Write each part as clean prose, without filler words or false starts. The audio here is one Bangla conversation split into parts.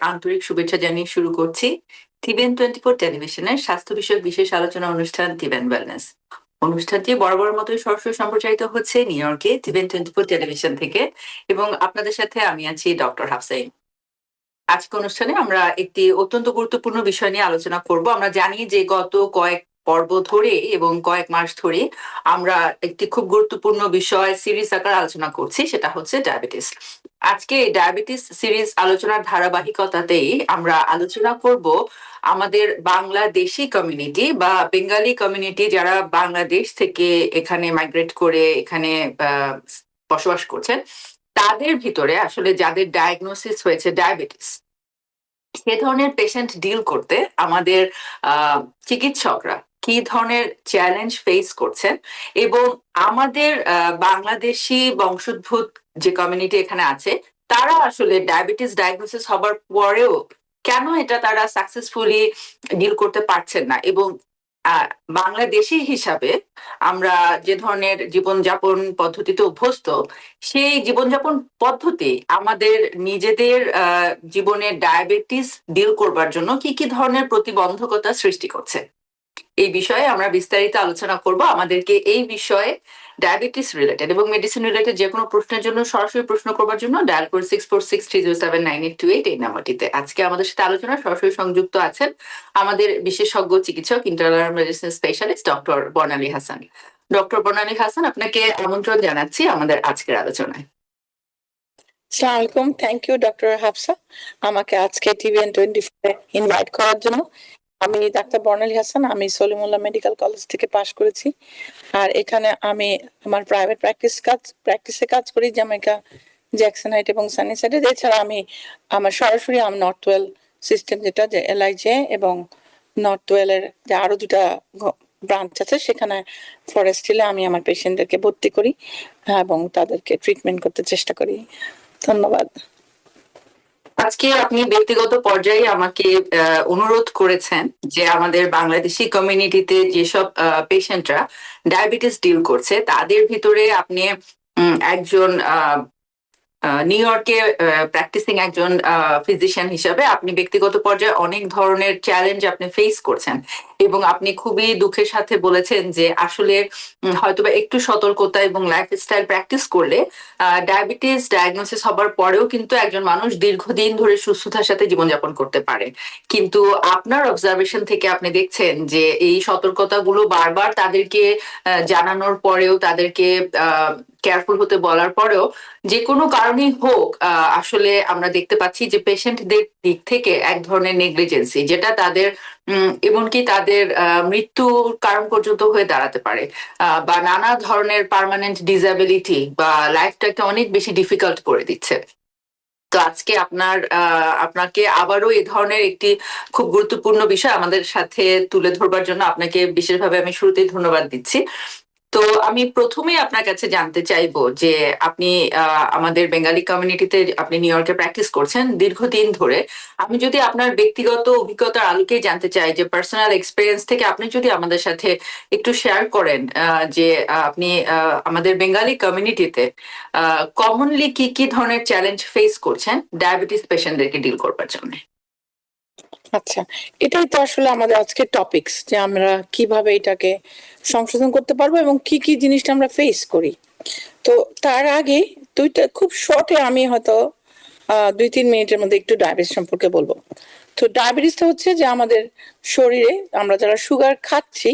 আন্তরিক শুভেচ্ছা জানিয়ে শুরু করছি TVN24 টেলিভিশনের স্বাস্থ্য বিষয়ক বিশেষ আলোচনা অনুষ্ঠান TVN ওয়েলনেস। অনুষ্ঠানটি বরাবর মতোই সরাসরি সম্প্রচারিত হচ্ছে নিউ ইয়র্কে TVN24 টেলিভিশন থেকে এবং আপনাদের সাথে আমি আছি ডক্টর হাফসাইন। আজকে অনুষ্ঠানে আমরা একটি অত্যন্ত গুরুত্বপূর্ণ বিষয় নিয়ে আলোচনা করব। আমরা জানি যে গত কয়েক পর্ব ধরে এবং কয়েক মাস ধরে আমরা একটি খুব গুরুত্বপূর্ণ বিষয় সিরিজ আকারে আলোচনা করছি, সেটা হচ্ছে ডায়াবেটিস। আজকে এই ডায়াবেটিস সিরিজ আলোচনার ধারাবাহিকতাতেই আমরা আলোচনা করব আমাদের বাংলাদেশি কমিউনিটি বা বেঙ্গালি কমিউনিটি যারা বাংলাদেশ থেকে এখানে মাইগ্রেট করে এখানে বসবাস করছেন, তাদের ভিতরে আসলে যাদের ডায়াগনোসিস হয়েছে ডায়াবেটিস, সে ধরনের পেশেন্ট ডিল করতে আমাদের চিকিৎসকরা কি ধরনের চ্যালেঞ্জ ফেস করছেন এবং আমাদের বাংলাদেশি বংশোদ্ভূত যে কমিউনিটি এখানে আছে তারা আসলে ডায়াবেটিস ডায়াগনোসিস হবার পরেও কেন এটা তারা সাকসেসফুলি ডিল করতে পারছেন না, এবং বাংলাদেশি হিসাবে আমরা যে ধরনের জীবনযাপন পদ্ধতিতে অভ্যস্ত, সেই জীবনযাপন পদ্ধতি আমাদের নিজেদের জীবনে ডায়াবেটিস ডিল করবার জন্য কি কি ধরনের প্রতিবন্ধকতা সৃষ্টি করছে, এই বিষয়ে আমরা বিস্তারিত আলোচনা করব। আমাদেরকে এই বিষয়ে ডায়াবেটিস রিলেটেড এবং মেডিসিন রিলেটেড যে কোনো প্রশ্নের জন্য সরাসরি প্রশ্ন করবার জন্য ডায়াল করে 6463079828 এই নাম্বারটিতে। আজকে আমাদের সাথে আলোচনা সরাসরি সংযুক্ত আছেন আমাদের বিশেষজ্ঞ চিকিৎসক ইন্টারনাল মেডিসিন স্পেশালিস্ট ডক্টর বর্ণালী হাসান। ডক্টর বর্ণালী হাসান, আপনাকে আমন্ত্রণ জানাচ্ছি আমাদের আজকের আলোচনায়। আসসালামু আলাইকুম, থ্যাংক ইউ ডক্টর হাফসা আমাকে আজকে TVN24 ইনভাইট করার জন্য। আমি ডাক্তার বর্ণালী হাসান, আমি সলিমুল্লাহ মেডিকেল কলেজ থেকে পাশ করেছি, আর এখানে আমি আমার প্রাইভেট প্র্যাকটিসে কাজ করি জ্যামাইকা, জ্যাকসন হাইট এবং সানিসাইডে। এছাড়া আমি আমার সরাসরি নর্থ ওয়েল সিস্টেম যেটা যে LIJ এবং নর্থ ওয়েলের যে আরো দুটা ব্রাঞ্চ আছে সেখানে ফরেস্ট হিলে আমি আমার পেশেন্টদেরকে ভর্তি করি এবং তাদেরকে ট্রিটমেন্ট করতে চেষ্টা করি। ধন্যবাদ। আজকে আপনি ব্যক্তিগত পর্যায়ে আমাকে অনুরোধ করেছেন যে আমাদের বাংলাদেশি কমিউনিটিতে যেসব পেশেন্টরা ডায়াবেটিস ডিল করছে তাদের ভিতরে আপনি একজন নিউ ইয়র্কে প্র্যাকটিসিং একজন ফিজিশিয়ান হিসাবে আপনি ব্যক্তিগত পর্যায়ে অনেক ধরনের চ্যালেঞ্জ আপনি ফেস করছেন এবং আপনি খুবই দুঃখের সাথে বলেছেন যে আসলে হয়তোবা একটু সতর্কতা এবং লাইফস্টাইল প্র্যাকটিস করলে ডায়াবেটিস ডায়াগনোসিস হবার পরেও কিন্তু একজন মানুষ দীর্ঘদিন ধরে সুস্থতার সাথে জীবনযাপন করতে পারে। কিন্তু আপনার অবজারভেশন থেকে আপনি দেখছেন যে এই সতর্কতাগুলো বারবার তাদেরকে জানানোর পরেও, তাদেরকে কেয়ারফুল হতে বলার পরেও যে কোনো কারণেই হোক আসলে আমরা দেখতে পাচ্ছি যে পেশেন্টদের দিক থেকে এক ধরনের নেগলিজেন্সি, যেটা তাদের এমনকি তাদের মৃত্যুর কারণ পর্যন্ত হয়ে দাঁড়াতে পারে বা নানা ধরনের পার্মানেন্ট ডিসএবিলিটি বা লাইফটাকে অনেক বেশি ডিফিকাল্ট করে দিচ্ছে। তো আজকে আপনাকে আবারও এই ধরনের একটি খুব গুরুত্বপূর্ণ বিষয় আমাদের সাথে তুলে ধরবার জন্য আপনাকে বিশেষভাবে আমি শুরুতেই ধন্যবাদ দিচ্ছি। তো আমি প্রথমেই আপনার কাছে জানতে চাইবো যে আপনি আমাদের বেঙ্গালি কমিউনিটিতে আপনি নিউ ইয়র্কে প্র্যাকটিস করছেন দীর্ঘদিন ধরে। আমি যদি আপনার ব্যক্তিগত অভিজ্ঞতার আলোকে জানতে চাই যে পার্সোনাল এক্সপিরিয়েন্স থেকে আপনি যদি আমাদের সাথে একটু শেয়ার করেন যে আপনি আমাদের বেঙ্গালি কমিউনিটিতে কমনলি কি কি ধরনের চ্যালেঞ্জ ফেস করছেন ডায়াবেটিস পেশেন্টদেরকে ডিল করবার জন্য। আচ্ছা, এটাই তো আসলে আমাদের আজকের টপিকস, যে আমরা কিভাবে এটাকে সংশোধন করতে পারবো এবং কি কি জিনিসটা আমরা ফেস করি। তো তার আগে খুব শর্টে আমি হয়তো 2-3 মিনিটের মধ্যে একটু ডায়াবেটিস সম্পর্কে বলবো। তো ডায়াবেটিসটা হচ্ছে যে আমাদের শরীরে আমরা যারা সুগার খাচ্ছি,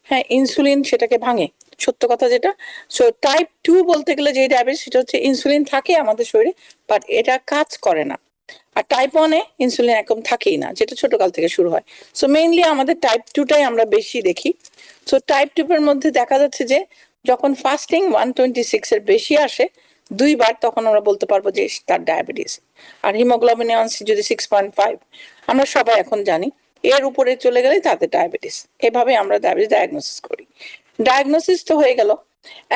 হ্যাঁ, ইনসুলিন সেটাকে ভাঙে, সত্য কথা যেটা। সো টাইপ 2 বলতে গেলে যে ডায়াবেটিস, সেটা হচ্ছে ইনসুলিন থাকে আমাদের শরীরে বাট এটা কাজ করে না। আর টাইপ 1-এ ইনসুলিন একদম থাকেই না, যেটা ছোটকাল থেকে শুরু হয়। সো মেইনলি আমাদের টাইপ 2টাই আমরা বেশি দেখি। সো টাইপ 2 এর মধ্যে দেখা যাচ্ছে যে যখন ফাস্টিং 126 এর বেশি আসে 2 বার, তখন আমরা বলতে পারবো যে তার ডায়াবেটিস। আর হিমোগ্লোবিন A1C যদি 6.5, আমরা সবাই এখন জানি এর উপরে চলে গেলে তাদের ডায়াবেটিস। এভাবে আমরা ডায়াবেটিস ডায়াগনোসিস করি। ডায়াগনোসিস তো হয়ে গেল,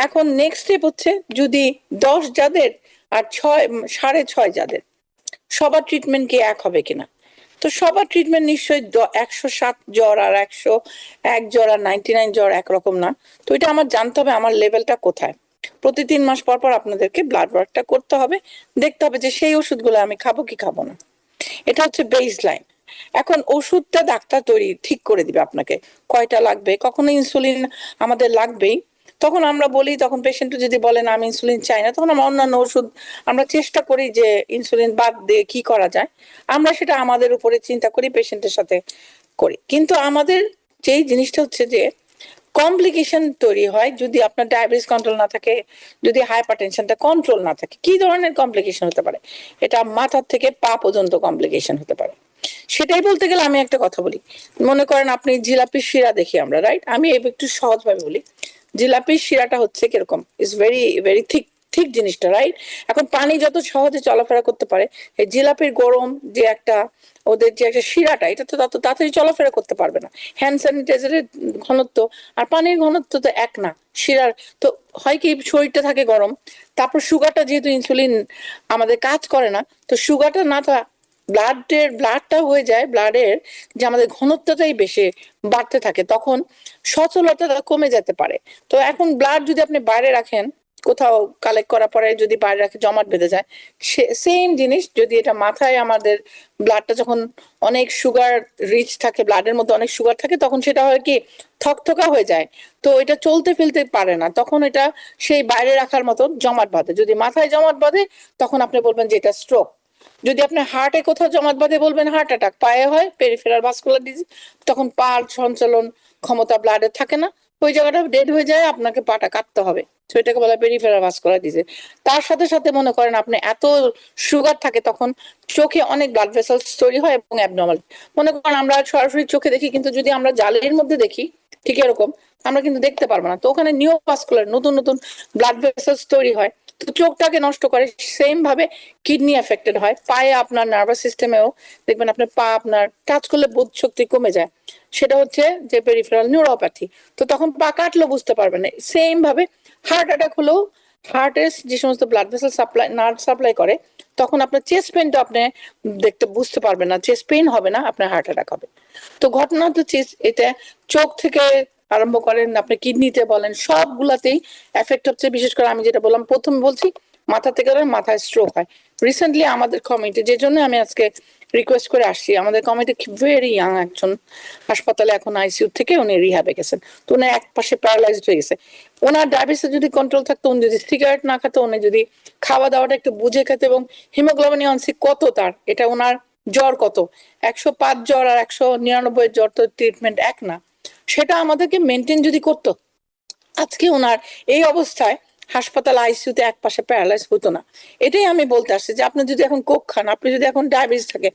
এখন নেক্সট স্টেপ হচ্ছে যদি 10 যাদের আর 6.5 যাদের, সবার ট্রিটমেন্ট কি এক হবে কিনা। তো সবার ট্রিটমেন্ট নিশ্চয়ই 107 জ্বর আর 101 জ্বর আর 99 জ্বর একরকম না। তো এটা আমার জানতে হবে আমার লেভেলটা কোথায়। প্রতি 3 মাস পর পর আপনাদেরকে ব্লাড ওয়ার্কটা করতে হবে, দেখতে হবে যে সেই ওষুধগুলো আমি খাবো কি খাবো না। এটা হচ্ছে বেস লাইন। এখন ওষুধটা ডাক্তার তৈরি ঠিক করে দিবে আপনাকে কয়টা লাগবে, কখনো ইনসুলিন আমাদের লাগবেই, তখন আমরা বলি, তখন পেশেন্ট যদি বলেন আমি ইনসুলিন চাই না, তখন আমরা অন্যান্য ওষুধ আমরা চেষ্টা করি যে ইনসুলিন বাদ দিয়ে কি করা যায়, আমরা সেটা আমাদের উপরে চিন্তা করি, পেশেন্টের সাথে করি। কিন্তু আমাদের যেই জিনিসটা হচ্ছে যে কমপ্লিকেশন তৈরি হয় যদি আপনার ডায়াবেটিস কন্ট্রোল না থাকে, যদি হাইপারটেনশনটা কন্ট্রোল না থাকে। কি ধরনের কমপ্লিকেশন হতে পারে? এটা মাথার থেকে পা পর্যন্ত কমপ্লিকেশন হতে পারে। সেটাই বলতে গেলে আমি একটা কথা বলি, মনে করেন আপনি জিলাপির শিরা দেখি আমরা, রাইট? আমি একটু সহজভাবে বলি, জিলাপির শিরাটা হচ্ছে কিরকম, ইজ ভেরি ভেরি থিক, ঠিক জিনিসটা, রাইট? এখন পানি যত সহজে চলাফেরা করতে পারে, এই জিলাপির গরম যে একটা ওদের যে একটা শিরাটা, এটা তো তত তাড়াতাড়ি চলাফেরা করতে পারবে না। হ্যান্ড স্যানিটাইজারের ঘনত্ব আর পানির ঘনত্ব তো এক না। শিরার তো হয় কি, শরীরটা থাকে গরম, তারপর সুগারটা যেহেতু ইনসুলিন আমাদের কাজ করে না, তো সুগারটা না ব্লাডটা হয়ে যায়, ব্লাডের যে আমাদের ঘনত্বটাই বেশি বাড়তে থাকে, তখন সচলতা কমে যেতে পারে। তো এখন ব্লাড যদি আপনি বাইরে রাখেন, কোথাও কালেক্ট করার পরে যদি বাইরে রাখে জমাট বেঁধে যায়, সেম জিনিস যদি এটা মাথায় আমাদের ব্লাডটা যখন অনেক সুগার রিচ থাকে, ব্লাডের মধ্যে অনেক সুগার থাকে, তখন সেটা হয় কি থকথকা হয়ে যায়, তো এটা চলতে ফেলতে পারে না, তখন এটা সেই বাইরে রাখার মতো জমাট বাঁধে। যদি মাথায় জমাট বাঁধে তখন আপনি বলবেন যে এটা স্ট্রোক। যদি আপনি হার্টে কোথাও জমাট বাঁধে বলবেন হার্ট অ্যাটাক। পায়ে হয় পেরিফেরাল ভাস্কুলার ডিজিজ, তখন পার সঞ্চালন ক্ষমতা ব্লাডে থাকে না, ওই জায়গাটা ডেড হয়ে যায়, আপনাকে পাটা কাটতে হবে, তো এটাকে বলা পেরিফেরাল ভাস্কুলার ডিজিজ। তার সাথে সাথে মনে করেন আপনি এত সুগার থাকে, তখন চোখে অনেক ব্লাড ভেসেলস তৈরি হয় এবং অ্যাবনর্মাল। মনে করেন আমরা সরাসরি চোখে দেখি, কিন্তু যদি আমরা জালির মধ্যে দেখি ঠিক এরকম, আমরা কিন্তু দেখতে পারবো না, তো ওখানে নিওভাস্কুলার নতুন নতুন ব্লাড ভেসেলস তৈরি হয়, তো চোখটাকে নষ্ট করে। সেম ভাবে কিডনি এফেক্টেড হয়, পায়ে আপনার নার্ভাস সিস্টেমেও দেখবেন আপনার পা আপনার কাজ করলে বোধ শক্তি কমে যায়, সেটা হচ্ছে যে পেরিফেরাল নিউরোপ্যাথি। তো তখন পা কাটলেও বুঝতে পারবেন না। সেম ভাবে হার্ট অ্যাটাক হলেও হার্টের যে সমস্ত blood vessel supply nerve supply করে, তখন আপনার চেস্ট পেনটা আপনি দেখতে বুঝতে পারবেন না, চেস্ট পেইন হবে না, আপনার হার্ট অ্যাটাক হবে। তো ঘটনা তো এটা চোখ থেকে আরম্ভ করেন আপনি কিডনিতে বলেন, সবগুলাতেই এফেক্ট হচ্ছে। বিশেষ করে আমি যেটা বললাম প্রথমে বলছি, মাথা থেকে মাথায় স্ট্রোক হয়। রিসেন্টলি আমাদের কমিটি, যে জন্য আমি আজকে রিকোয়েস্ট করে আসছি, আমাদের কমিটি ভেরি ইয়াং একজন হাসপাতালে এখন আইসিইউ থেকে উনি রিহ্যাবে গেছেন, তো উনি এক পাশে প্যারালাইজড হয়ে গেছে। ওনার ডায়াবেটিস যদি কন্ট্রোল থাকতো, উনি যদি সিগারেট না খেতো, উনি যদি খাওয়া দাওয়াটা একটু বুঝে খেতে, এবং হিমোগ্লোবিন এ1সি কত তার, এটা ওনার জ্বর কত, 105 জ্বর আর 199 জ্বর, তো ট্রিটমেন্ট এক না, সেটা আমাদেরকে মেনটেন যদি করতো, আজকে ওনার এই অবস্থায় হাসপাতাল আইসিইউতে এক পাশে প্যারালাইজ হতো না। এটাই আমি বলতে আসছি যে আপনি যদি এখন কোক খান, আপনি যদি এখন ডায়াবেটিস থাকে,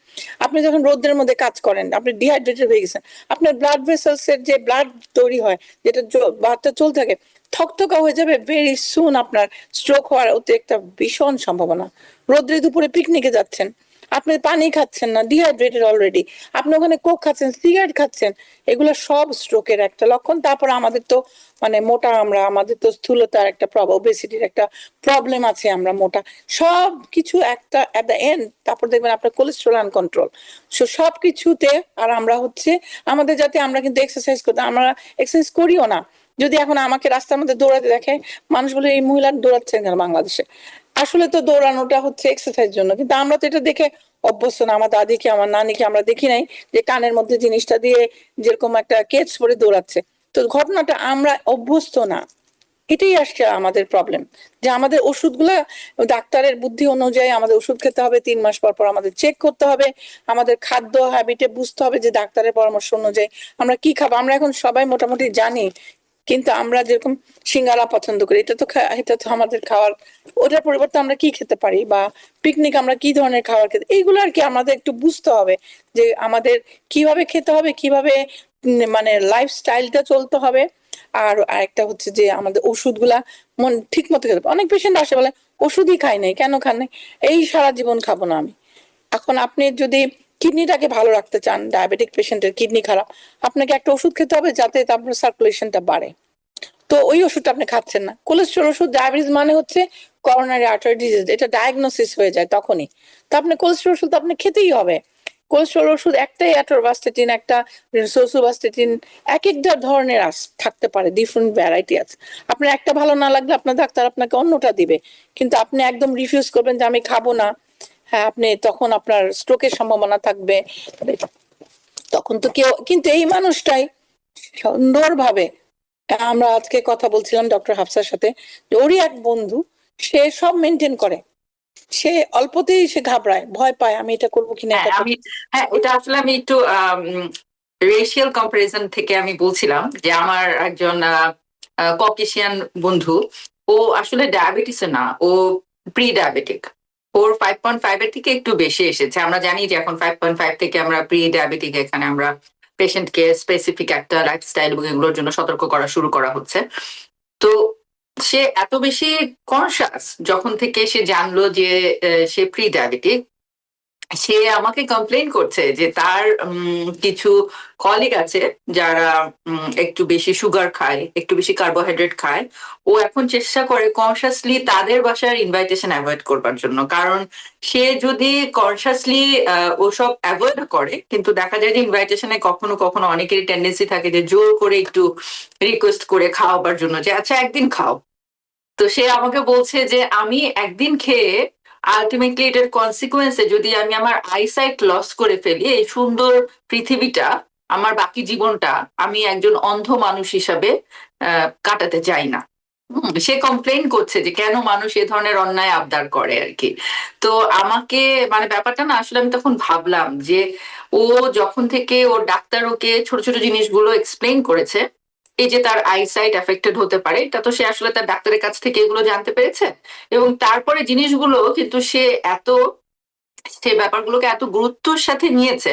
আপনি যখন রোদের মধ্যে কাজ করেন, আপনি ডিহাইড্রেটেড হয়ে গেছেন, আপনার ব্লাড ভেসেলস এর যে ব্লাড তৈরি হয়, যেটা বাতটা চলতে থাকে, থকথকা হয়ে যাবে, ভেরি সুন আপনার স্ট্রোক হওয়ার অতি একটা ভীষণ সম্ভাবনা। রোদ্রে দুপুরে পিকনিকে যাচ্ছেন, আপনি পানি খাচ্ছেন না, ডিহাইড্রেটেড অলরেডি, আপনি ওখানে কোক খাচ্ছেন, সিগারেট খাচ্ছেন, এগুলো সব স্ট্রোকের একটা লক্ষণ। তারপর আমাদের তো মানে মোটা, আমাদের তো স্থূলতার একটা ওবেসিটির একটা প্রবলেম আছে, আমরা মোটা, সব কিছু একটা এট দ্য এন্ড, তারপর দেখবেন আপনার কোলেস্ট্রল আনকন্ট্রোল, সব কিছুতে। আর আমরা হচ্ছে আমাদের যাতে আমরা কিন্তু এক্সারসাইজ করতে, আমরা এক্সারসাইজ করিও না। যদি এখন আমাকে রাস্তার মধ্যে দৌড়াতে দেখে, মানুষ বলে এই মহিলা দৌড়াচ্ছেন কেন বাংলাদেশে, আসলে তো দৌড়ানোটা হচ্ছে এক্সারসাইজ জন্য, কিন্তু আমরা তো এটা দেখে অভ্যস্ত না। আমার দাদিকে, আমার নানিকে আমরা দেখি নাই যে কানের মধ্যে জিনিসটা দিয়ে যেরকম একটা কেস পরে দৌড়াচ্ছে। তো ঘটনাটা আমরা অভ্যস্ত না, এটাই আসছে আমাদের প্রবলেম, যে আমাদের ওষুধগুলা ডাক্তারের বুদ্ধি অনুযায়ী আমাদের ওষুধ খেতে হবে, 3 মাস পর পর আমাদের চেক করতে হবে, আমাদের খাদ্য হ্যাবিটে বুঝতে হবে যে ডাক্তারের পরামর্শ অনুযায়ী আমরা কি খাবো। আমরা এখন সবাই মোটামুটি জানি, কিন্তু আমরা যেরকম সিঙ্গারা পছন্দ করি, এটা তো আমাদের খাওয়ার, ওটার পরিবর্তে আমরা কি খেতে পারি, বা পিকনিক আমরা কি ধরনের খাবার খেতে, এইগুলো আর কি আমাদের একটু বুঝতে হবে যে আমাদের কিভাবে খেতে হবে, কিভাবে মানে লাইফস্টাইলটা চলতে হবে। আর আরেকটা হচ্ছে যে আমাদের ওষুধগুলা ঠিক মতো খেতে হবে। অনেক পেশেন্ট আসে বলে ওষুধই খাই নাই, কেন খান নাই, এই সারা জীবন খাবো না আমি। এখন আপনি যদি কিডনিটাকে ভালো রাখতে চান, ডায়াবেটিক পেশেন্টের কিডনি খারাপ, আপনাকে একটা ওষুধ খেতে হবে যাতে তারপর সার্কুলেশনটা বাড়ে, তো ওই ওষুধটা আপনি খাচ্ছেন না। কোলেস্ট্রল ওষুধ, ডায়াবেটিস মানে হচ্ছে করোনারি আর্টারি ডিজিজ, এটা ডায়াগনোসিস হয়ে যায় তখনই, তো আপনি কোলেস্ট্রল ওষুধ আপনি খেতেই হবে। কোলেস্ট্রল ওষুধ একটাই অ্যাটোরভাস্টেটিন, একটা সোসুভাস্টেটিন, এক একটা ধরনের থাকতে পারে, ডিফারেন্ট ভ্যারাইটি আছে। আপনার একটা ভালো না লাগলে আপনার ডাক্তার আপনাকে অন্যটা দিবে, কিন্তু আপনি একদম রিফিউজ করবেন যে আমি খাবো না, হ্যাঁ, আপনি তখন আপনার স্ট্রোকের সম্ভাবনা থাকবে, তখন তো কেউ, কিন্তু এই মানুষটাই সুন্দরভাবে, আমরা আজকে কথা বলছিলাম ডক্টর হাফসার সাথে, যে ওরই এক বন্ধু, সে সব মেনটেন করে, সে অল্পতেই সে ঘাবড়ায়, ভয় পায়, আমি এটা করবো কিনা, হ্যাঁ এটা আমি হ্যাঁ এটা আসলে আমি একটু রেশিয়াল কম্পারিজন থেকে আমি বলছিলাম যে আমার একজন ককেশিয়ান বন্ধু, ও আসলে ডায়াবেটিস না, ও প্রি ডায়াবেটিক। ওর 5.5 এর থেকে একটু বেশি এসেছে। আমরা জানি যে এখন 5.5 থেকে আমরা প্রি ডায়াবেটিক, এখানে আমরা পেশেন্টকে স্পেসিফিক একটা লাইফস্টাইল এবং এগুলোর জন্য সতর্ক করা শুরু করা হচ্ছে। তো সে এত বেশি কনসাস যখন থেকে সে জানলো যে সে প্রি ডায়াবেটিক, সে আমাকে কমপ্লেন করছে যে তার কিছু কলিগ আছে যারা একটু বেশি সুগার খায়, একটু বেশি কার্বোহাইড্রেট খায়। ও এখন চেষ্টা করে কনসাসলি তাদের বাসার ইনভাইটেশন অ্যাভয়েড করবার জন্য, কারণ সে যদি কনসাসলি ওসব অ্যাভয়েড করে, কিন্তু দেখা যায় যে ইনভাইটেশনে কখনো কখনো অনেকেরই টেন্ডেন্সি থাকে যে জোর করে একটু রিকোয়েস্ট করে খাওয়াবার জন্য, যে আচ্ছা একদিন খাও। তো সে আমাকে বলছে যে আমি একদিন খেয়ে আলটিমেটলি এটার কনসিকুয়েন্সে যদি আমি আমার আইসাইট লস করে ফেলি, এই সুন্দর পৃথিবীটা, আমার বাকি জীবনটা আমি একজন অন্ধ মানুষ হিসাবে কাটাতে চাই না। সে কমপ্লেন করছে যে কেন মানুষ এ ধরনের অন্যায় আবদার করে আর কি। তো আমাকে, মানে ব্যাপারটা না আসলে আমি তখন ভাবলাম যে ও যখন থেকে ওর ডাক্তার ওকে ছোট ছোট জিনিসগুলো এক্সপ্লেন করেছে, এই যে তার আইসাইট এফেক্টেড হতে পারে, এটা তো সে আসলে তার ডাক্তারের কাছ থেকে এগুলো জানতে পেরেছে। এবং তারপরে জিনিসগুলো কিন্তু সে ব্যাপারগুলোকে এত গুরুত্বের সাথে নিয়েছে,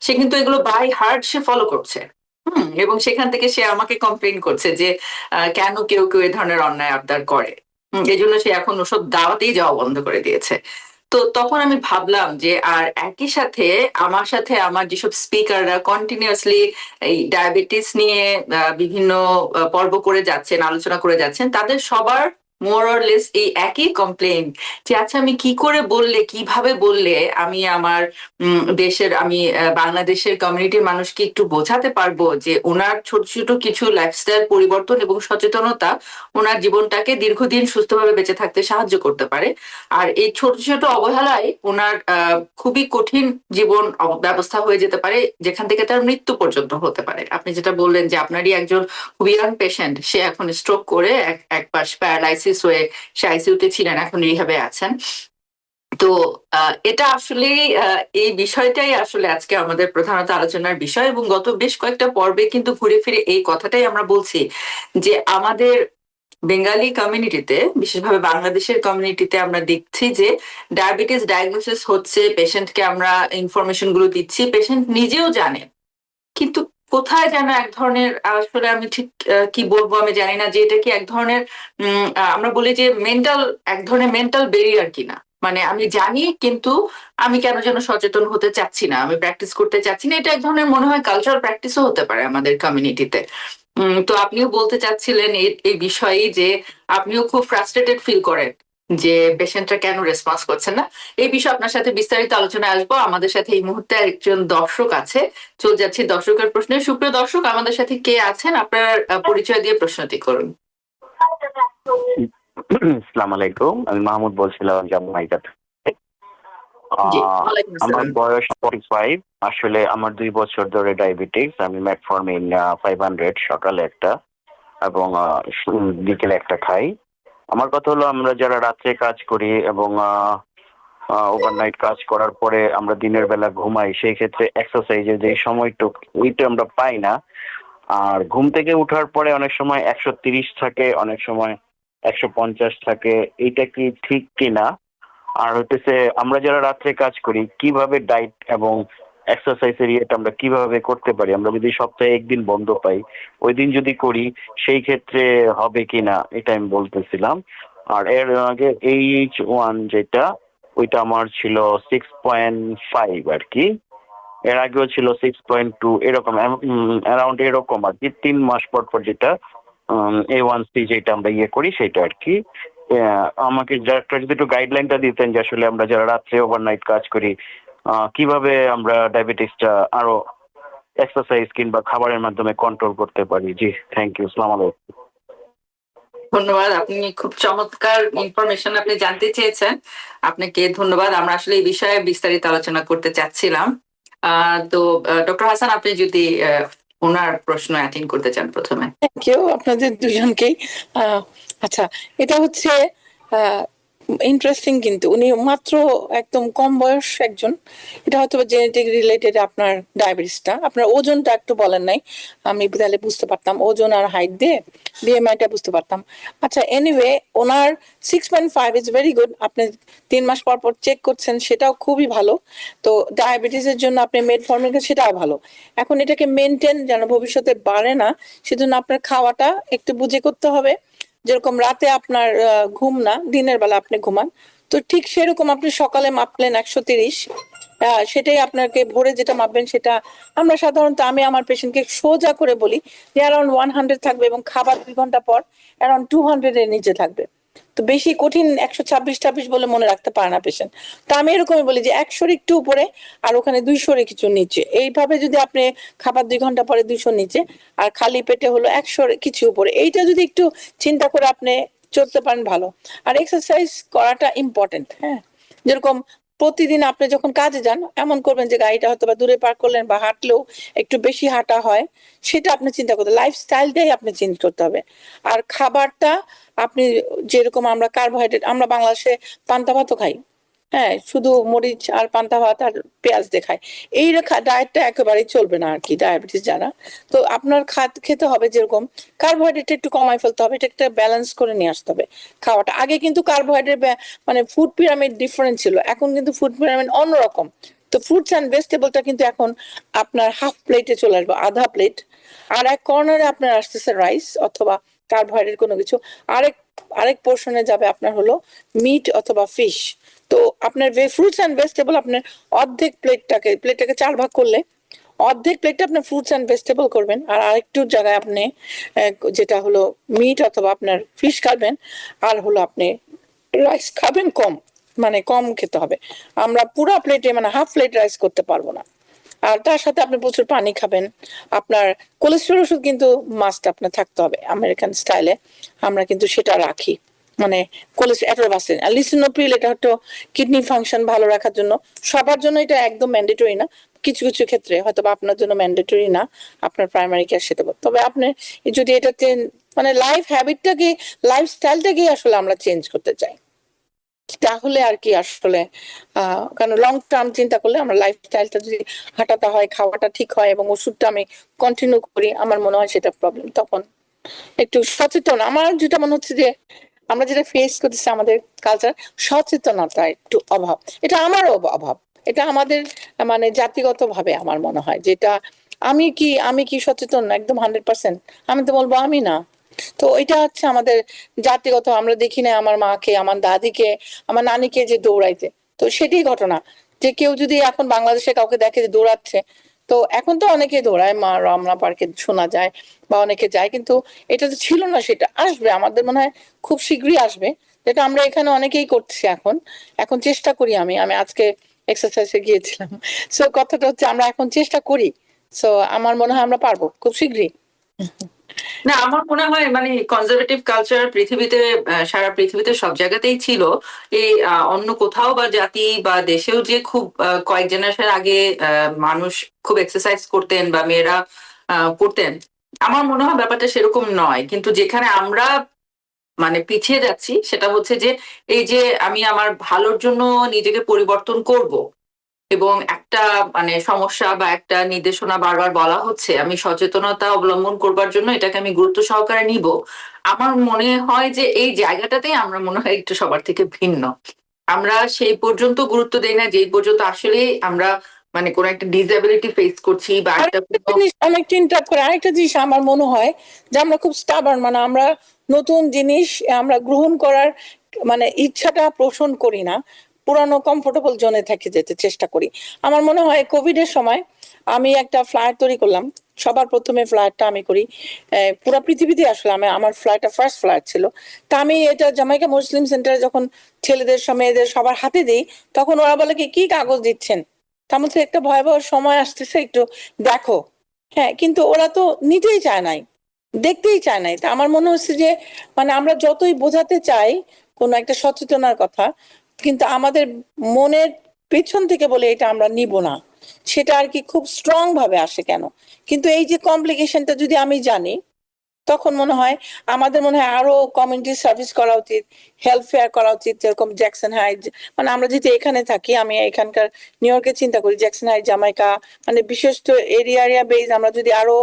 সে কিন্তু এগুলো বাই হার্ট সে ফলো করছে। এবং সেখান থেকে সে আমাকে কমপ্লেন করছে যে কেন কেউ কেউ এ ধরনের অন্যায় আবদার করে। এই জন্য সে এখন ওসব দাওয়াতেই যাওয়া বন্ধ করে দিয়েছে। তো তখন আমি ভাবলাম যে আর একই সাথে আমার সাথে আমার যেসব স্পিকাররা কন্টিনিউয়াসলি এই ডায়াবেটিস নিয়ে বিভিন্ন পর্ব করে যাচ্ছেন, আলোচনা করে যাচ্ছেন, তাদের সবার মোর অর লেস এই একই কমপ্লেন, যে আচ্ছা আমি কি করে বললে, কিভাবে বললে আমি আমার দেশের, আমি বাংলাদেশের কমিউনিটির মানুষকে একটু বোঝাতে পারবো যে ওনার ছোট ছোট কিছু লাইফস্টাইল পরিবর্তন এবং সচেতনতা ওনার জীবনটাকে দীর্ঘদিন সুস্থভাবে বেঁচে থাকতে সাহায্য করতে পারে। আর এই ছোট ছোট অবহেলায় ওনার খুবই কঠিন জীবন ব্যবস্থা হয়ে যেতে পারে, যেখান থেকে তার মৃত্যু পর্যন্ত হতে পারে। আপনি যেটা বললেন যে আপনারই একজন খুব ইয়াং পেশেন্ট, সে এখন স্ট্রোক করে এক পাশ প্যারালাইসিস হয়ে সে আইসিইউতে ছিলেন, এখন রিহ্যাবে আছেন। তো এটা আসলে এই বিষয়টাই আসলে আজকে আমাদের প্রধানত আলোচনার বিষয়, এবং গত বেশ কয়েকটা পর্বে কিন্তু ঘুরে ফিরে এই কথাটাই আমরা বলছি যে আমাদের বেঙ্গালি কমিউনিটিতে, বিশেষভাবে বাংলাদেশের কমিউনিটিতে আমরা দেখছি যে ডায়াবেটিস ডায়াগনোসিস হচ্ছে, পেশেন্টকে আমরা ইনফরমেশন গুলো দিচ্ছি, পেশেন্ট নিজেও জানে, কিন্তু কোথায় যেন এক ধরনের, আসলে আমি ঠিক কি বলবো আমি জানি না, যে এটা কি এক ধরনের আমরা বলি যে মেন্টাল, এক ধরনের মেন্টাল ব্যারিয়ার কিনা। মানে আমি জানি কিন্তু আমি কেন যেন সচেতন হতে চাচ্ছি না, আমি প্র্যাকটিস করতে চাচ্ছি না। এটা এক ধরনের মনে হয় কালচারাল প্র্যাকটিসও হতে পারে আমাদের কমিউনিটিতে। তো আপনিও বলতে চাচ্ছিলেন এই বিষয়ে যে আপনিও খুব ফ্রাস্ট্রেটেড ফিল করেন যে পেশেন্টরা কেন রেসপন্স করছেন না। এই বিষয়ে আপনার সাথে বিস্তারিত আলোচনায় আসবো। আমাদের সাথে এই মুহূর্তে একজন দর্শক আছে, চলে যাচ্ছে দর্শকের প্রশ্নে। সুপ্রিয় দর্শক, আমাদের সাথে কে আছেন, আপনার পরিচয় দিয়ে প্রশ্নটি করুন। আসসালামু আলাইকুম, আমি মাহমুদ বলছিলাম জামাইকা থেকে। জি, ওয়ালাইকুম আমার আসসালাম। বয়স 45। আসলে আমার 2 বছর ধরে ডায়াবেটিস। আমি মেটফর্মিন 500 সকালে একটা এবং বিকেলে একটা খাই। আমার কথা হলো, আমরা যারা রাত্রে কাজ করি এবং ওভারনাইট কাজ করার পরে আমরা দিনের বেলা ঘুমাই, সেই ক্ষেত্রে এক্সারসাইজের যে সময়টুকু ওইটা আমরা পাই না। আর ঘুম থেকে উঠার পরে অনেক সময় 130 থাকে, অনেক সময় 150 থাকে। এইটা কি ঠিক কিনা? আর হইতেছে, আমরা যারা রাত্রে কাজ করি কিভাবে ডায়েট এবং এক্সারসাইজের ইয়েটা আমরা কিভাবে করতে পারি? আমরা যদি সপ্তাহে একদিন বন্ধ পাই, ওই দিন যদি করি সেই ক্ষেত্রে হবে কিনা, এটা আমি বলতেছিলাম। আর এর আগে AH1 যেটা, ওইটা আমার ছিল 6.5 আর কি। এর আগেও ছিল 6.2, এরকম অ্যারাউন্ড এরকম আর কি। 3 মাস পর পর যেটা A1C যেটা আমরা ইয়ে করি সেটা আর কি। আমাকে ডাক্তার যদি একটু গাইডলাইনটা দিতেন যে আসলে আমরা যারা রাত্রে ওভারনাইট কাজ করি কিভাবে আমরা ডায়াবেটিসটা আরো এক্সারসাইজ কিংবা খাবারের মাধ্যমে কন্ট্রোল করতে পারি। জি, থ্যাংক ইউ, আসসালামু আলাইকুম। ধন্যবাদ, আপনি খুব চমৎকার ইনফরমেশন আপনি জানতে চেয়েছেন। আপনাকে ধন্যবাদ। আমরা আসলে এই বিষয়ে বিস্তারিত আলোচনা করতে চাচ্ছিলাম। তো ডক্টর হাসান, আপনি যদি ওনার প্রশ্ন অ্যাটেন্ড করতে চান প্রথমে। থ্যাংক ইউ আপনাদের দুজনকেই। আচ্ছা, এটা হচ্ছে ইন্টারেস্টিং, কিন্তু উনি মাত্র একদম কম বয়স একজন। এটা হয়তো জেনেটিক রিলেটেড আপনার ডায়াবেটিসটা। আপনার ওজনটা একটু বলেন নাই, আমি তাহলে বুঝতে পারতাম ওজন আর হাইট দিয়ে বিএমআইটা বুঝতে পারতাম। আচ্ছা, anyway owner 6.5 is very good. আপনি 3 মাস পর পর চেক করছেন, সেটাও খুবই ভালো। তো ডায়াবেটিসের জন্য আপনি মেটফর্মিন, সেটাও ভালো। এখন এটাকে মেনটেন যেন ভবিষ্যতে বাড়ে না, সেজন্য আপনার খাওয়াটা একটু বুঝে করতে হবে। যেরকম রাতে আপনার ঘুম না, দিনের বেলা আপনি ঘুমান, তো ঠিক সেরকম আপনি সকালে মাপলেন 130, সেটাই আপনাকে ভোরে যেটা মাপবেন সেটা। আমরা সাধারণত, আমি আমার পেশেন্টকে সোজা করে বলি যে অ্যারাউন্ড 100 থাকবে, এবং খাবার 2 ঘন্টা পর অ্যারাউন্ড 200 এর নিচে থাকবে। তো বেশি কঠিন 126-26 বলে মনে রাখতে পারে না পেশেন্ট। তো আমি এরকমই বলি যে 100 একটু উপরে আর ওখানে 200 কিছু নিচে, এইভাবে যদি আপনি খাবার 2 ঘন্টা পরে 200 নিচে আর খালি পেটে হলো 100 কিছু উপরে, এইটা যদি একটু চিন্তা করে আপনি চলতে পারেন ভালো। আর এক্সারসাইজ করাটা ইম্পর্টেন্ট। হ্যাঁ, যেরকম প্রতিদিন আপনি যখন কাজে যান এমন করবেন যে গাড়িটা হয়তো বা দূরে পার্ক করলেন, বা হাঁটলেও একটু বেশি হাঁটা হয়, সেটা আপনি চিন্তা করতে, লাইফস্টাইলটাই আপনি চেঞ্জ করতে হবে। আর খাবারটা আপনি যেরকম, আমরা কার্বোহাইড্রেট, আমরা বাংলাদেশে পান্তা ভাতও খাই, হ্যাঁ, শুধু মরিচ আর পান্তা ভাত আর পেঁয়াজ দেখায়। এই রেখা ডায়েটটা একেবারেই চলবে না আর কি, ডায়াবেটিস যারা। তো আপনার খেতে হবে যেরকম, কার্বোহাইড্রেট একটু কমাই ফেলতে হবে, এটা একটা ব্যালেন্স করে নিয়ে আসতে হবে খাওয়াটা। আগে কিন্তু কার্বোহাইড্রেট মানে ফুড পিরামিড ডিফারেন্ট ছিল, এখন কিন্তু ফুড পিরামিড অন্যরকম। তো ফ্রুটস অ্যান্ড ভেজিটেবলটা কিন্তু এখন আপনার হাফ প্লেটে চলে আসবে, আধা প্লেট। আর এক কর্নারে আপনার আসতেছে রাইস অথবা কার্বোহাইড্রেট কোনো কিছু। আরেক আরেক পোর্শনে যাবে আপনার হলো মিট অথবা ফিশ। তো আপনার ফ্রুটস অ্যান্ড ভেজিটেবল, আপনার অর্ধেক প্লেটটাকে 4 ভাগ করলে অর্ধেক প্লেটটা আপনার ফ্রুটস অ্যান্ড ভেজিটেবল করবেন, আর আরেকটু জায়গায় আপনি যেটা হলো মিট অথবা আপনার ফিশ খাবেন, আর হলো আপনি রাইস খাবেন কম, মানে কম খেতে হবে। আমরা পুরো প্লেটে মানে হাফ প্লেট রাইস করতে পারবো না। আর তার সাথে আপনি প্রচুর পানি খাবেন। আপনার কোলেস্টেরল ওষুধ কিন্তু মাস্ট আপনার থাকতে হবে, আমেরিকান স্টাইলে আমরা কিন্তু সেটা রাখি। মানে অ্যাটোবাসিন আর লিসিনোপ্রিল, এটা হয়তো কিডনি ফাংশন ভালো রাখার জন্য। সবার জন্য এটা একদম ম্যান্ডেটরি না, কিছু কিছু ক্ষেত্রে হয়তো আপনার জন্য ম্যান্ডেটরি না, আপনার প্রাইমারি কেয়ার সেটা। তবে আপনি যদি এটাতে মানে লাইফ হ্যাবিটটাকে, লাইফস্টাইলটাকে আসলে আমরা চেঞ্জ করতে চাই, তাহলে আর কি আসলে কারণ লং টার্ম চিন্তা করলে আমরা লাইফস্টাইলটা যদি হাঁটাতে হয়, খাওয়াটা ঠিক হয়, এবং ওষুধটা আমি কন্টিনিউ করি, আমার মনে হয় সেটা প্রবলেম। তখন একটু সচেতন, আমার যেটা মনে হচ্ছে যে আমরা যেটা ফেস করতেছি, আমাদের কালচার সচেতনতা একটু অভাব। এটা আমারও অভাব, এটা আমাদের মানে জাতিগত ভাবে আমার মনে হয় যেটা। আমি কি সচেতন না একদম 100%? আমি তো বলবো আমি না। তো এটা হচ্ছে আমাদের জাতিগত, আমরা দেখি না আমার মাকে, আমার দাদিকে, আমার নানিকে যে দৌড়াইতে। তো সেটাই ঘটনা, যে কেউ যদি এখন বাংলাদেশে কাউকে দেখে যে দৌড়াচ্ছে, তো এখন তো অনেকে দৌড়ায়, মা রমনা পার্কে শোনা যায় বা অনেকে যায়, কিন্তু এটা তো ছিল না, সেটা আসবে আমাদের মনে হয় খুব শীঘ্রই আসবে, যেটা আমরা এখানে অনেকেই করছি এখন। এখন চেষ্টা করি, আমি আমি আজকে এক্সারসাইজে গিয়েছিলাম। সো কথাটা হচ্ছে আমরা এখন চেষ্টা করি। সো আমার মনে হয় আমরা পারবো খুব শীঘ্রই। না, আমার মনে হয় মানে কনজারভেটিভ কালচার পৃথিবীতে, সারা পৃথিবীতে সব জায়গাতেই ছিল। এই অন্য কোথাও বা জাতি বা দেশেও যে খুব কয়েক জেনারেশন আগে মানুষ খুব এক্সারসাইজ করতেন বা মেয়েরা করতেন, আমার মনে হয় ব্যাপারটা সেরকম নয়। কিন্তু যেখানে আমরা মানে পিছিয়ে যাচ্ছি সেটা হচ্ছে যে এই যে আমি আমার ভালোর জন্য নিজেকে পরিবর্তন করব, এবং একটা মানে সমস্যা বা একটা নির্দেশনা বারবার বলা হচ্ছে, আমি সচেতনতা অবলম্বন করবার জন্য এটাকে আমি গুরুত্ব সহকারে নিব। আমার মনে হয় যে এই জায়গাটাতেই আমরা মনে হয় একটু সবার থেকে ভিন্ন। আমরা সেই পর্যন্ত গুরুত্ব দেই না যেই পর্যন্ত আসলে আমরা মানে কোনো একটা ডিসএবিলিটি ফেস করছি বা একটা আরেকটা জিনিস অনেকটা ইন্টারাপ্ট করে, আরেকটা জিনিস আমার মনে হয় যে আমরা খুব স্টাবার্ন, মানে আমরা নতুন জিনিস আমরা গ্রহণ করার মানে ইচ্ছাটা পোষণ করি না, পুরানো কমফোর্টেবল জোনে থেকে যেতে চেষ্টা করি। আমার মনে হয় কোভিড এর সময় আমি একটা ফ্লায়ার তৈরি করলাম, সবার প্রথমে ফ্লায়ারটা আমি করি পুরো পৃথিবীতে। আসলে আমি, আমার ফ্লায়ারটা ফার্স্ট ফ্লায়ার ছিল। তা আমি এটা জামাইকা মুসলিম সেন্টারে যখন ছেলেদের মেয়েদের সবার হাতে দিই, তখন ওরা বলে কি কি কাগজ দিচ্ছেন, তার মধ্যে একটা ভয়াবহ সময় আসতেছে, একটু দেখো। হ্যাঁ, কিন্তু ওরা তো নিতেই চায় নাই, দেখতেই চায় নাই। তা আমার মনে হচ্ছে যে মানে আমরা যতই বোঝাতে চাই কোনো একটা সচেতনার কথা, কিন্তু আমাদের মনের পেছন থেকে বলে এটা আমরা নিব না, সেটা আর কি খুব স্ট্রং ভাবে আসে কেন। কিন্তু এই যে কমপ্লিকেশনটা যদি আমি জানি, তখন মনে হয় আমাদের মনে হয় আরো কমিউনিটি সার্ভিস করা উচিত, হেলথ ফেয়ার করা উচিত, যেরকম জ্যাকসন হাইট, মানে আমরা যদি এখানে থাকি, আমি এখানকার নিউ ইয়র্কে চিন্তা করি, জ্যাকসন হাইট, জামাইকা, মানে বিশেষ তো এরিয়া বেজ আমরা যদি আরো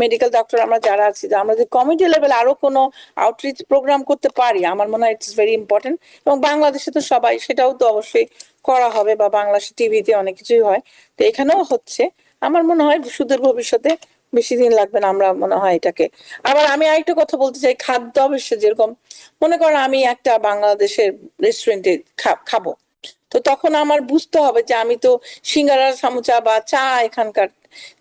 মেডিকেল ডক্টর আমরা যারা আছি, আমরা যদি কমিউনিটি লেভেল আরো কোনো আউটরিচ প্রোগ্রাম করতে পারি, আমার মনে হয় ইটস ভেরি ইম্পর্টেন্ট। এবং বাংলাদেশে তো সবাই সেটাও তো অবশ্যই করা হবে, বা বাংলাদেশ টিভিতে অনেক কিছুই হয়, তো এখানেও হচ্ছে। আমার মনে হয় সুদূর ভবিষ্যতে, বেশি দিন লাগবে না, আমরা মনে হয় এটাকে। আবার আমি আরেকটা কথা বলতে চাই, খাদ্য অবশ্য যেরকম, মনে করো আমি একটা বাংলাদেশের রেস্টুরেন্টে খাবো, তো তখন আমার বুঝতে হবে যে আমি তো সিঙ্গারা, সামোসা বা চা এখানকার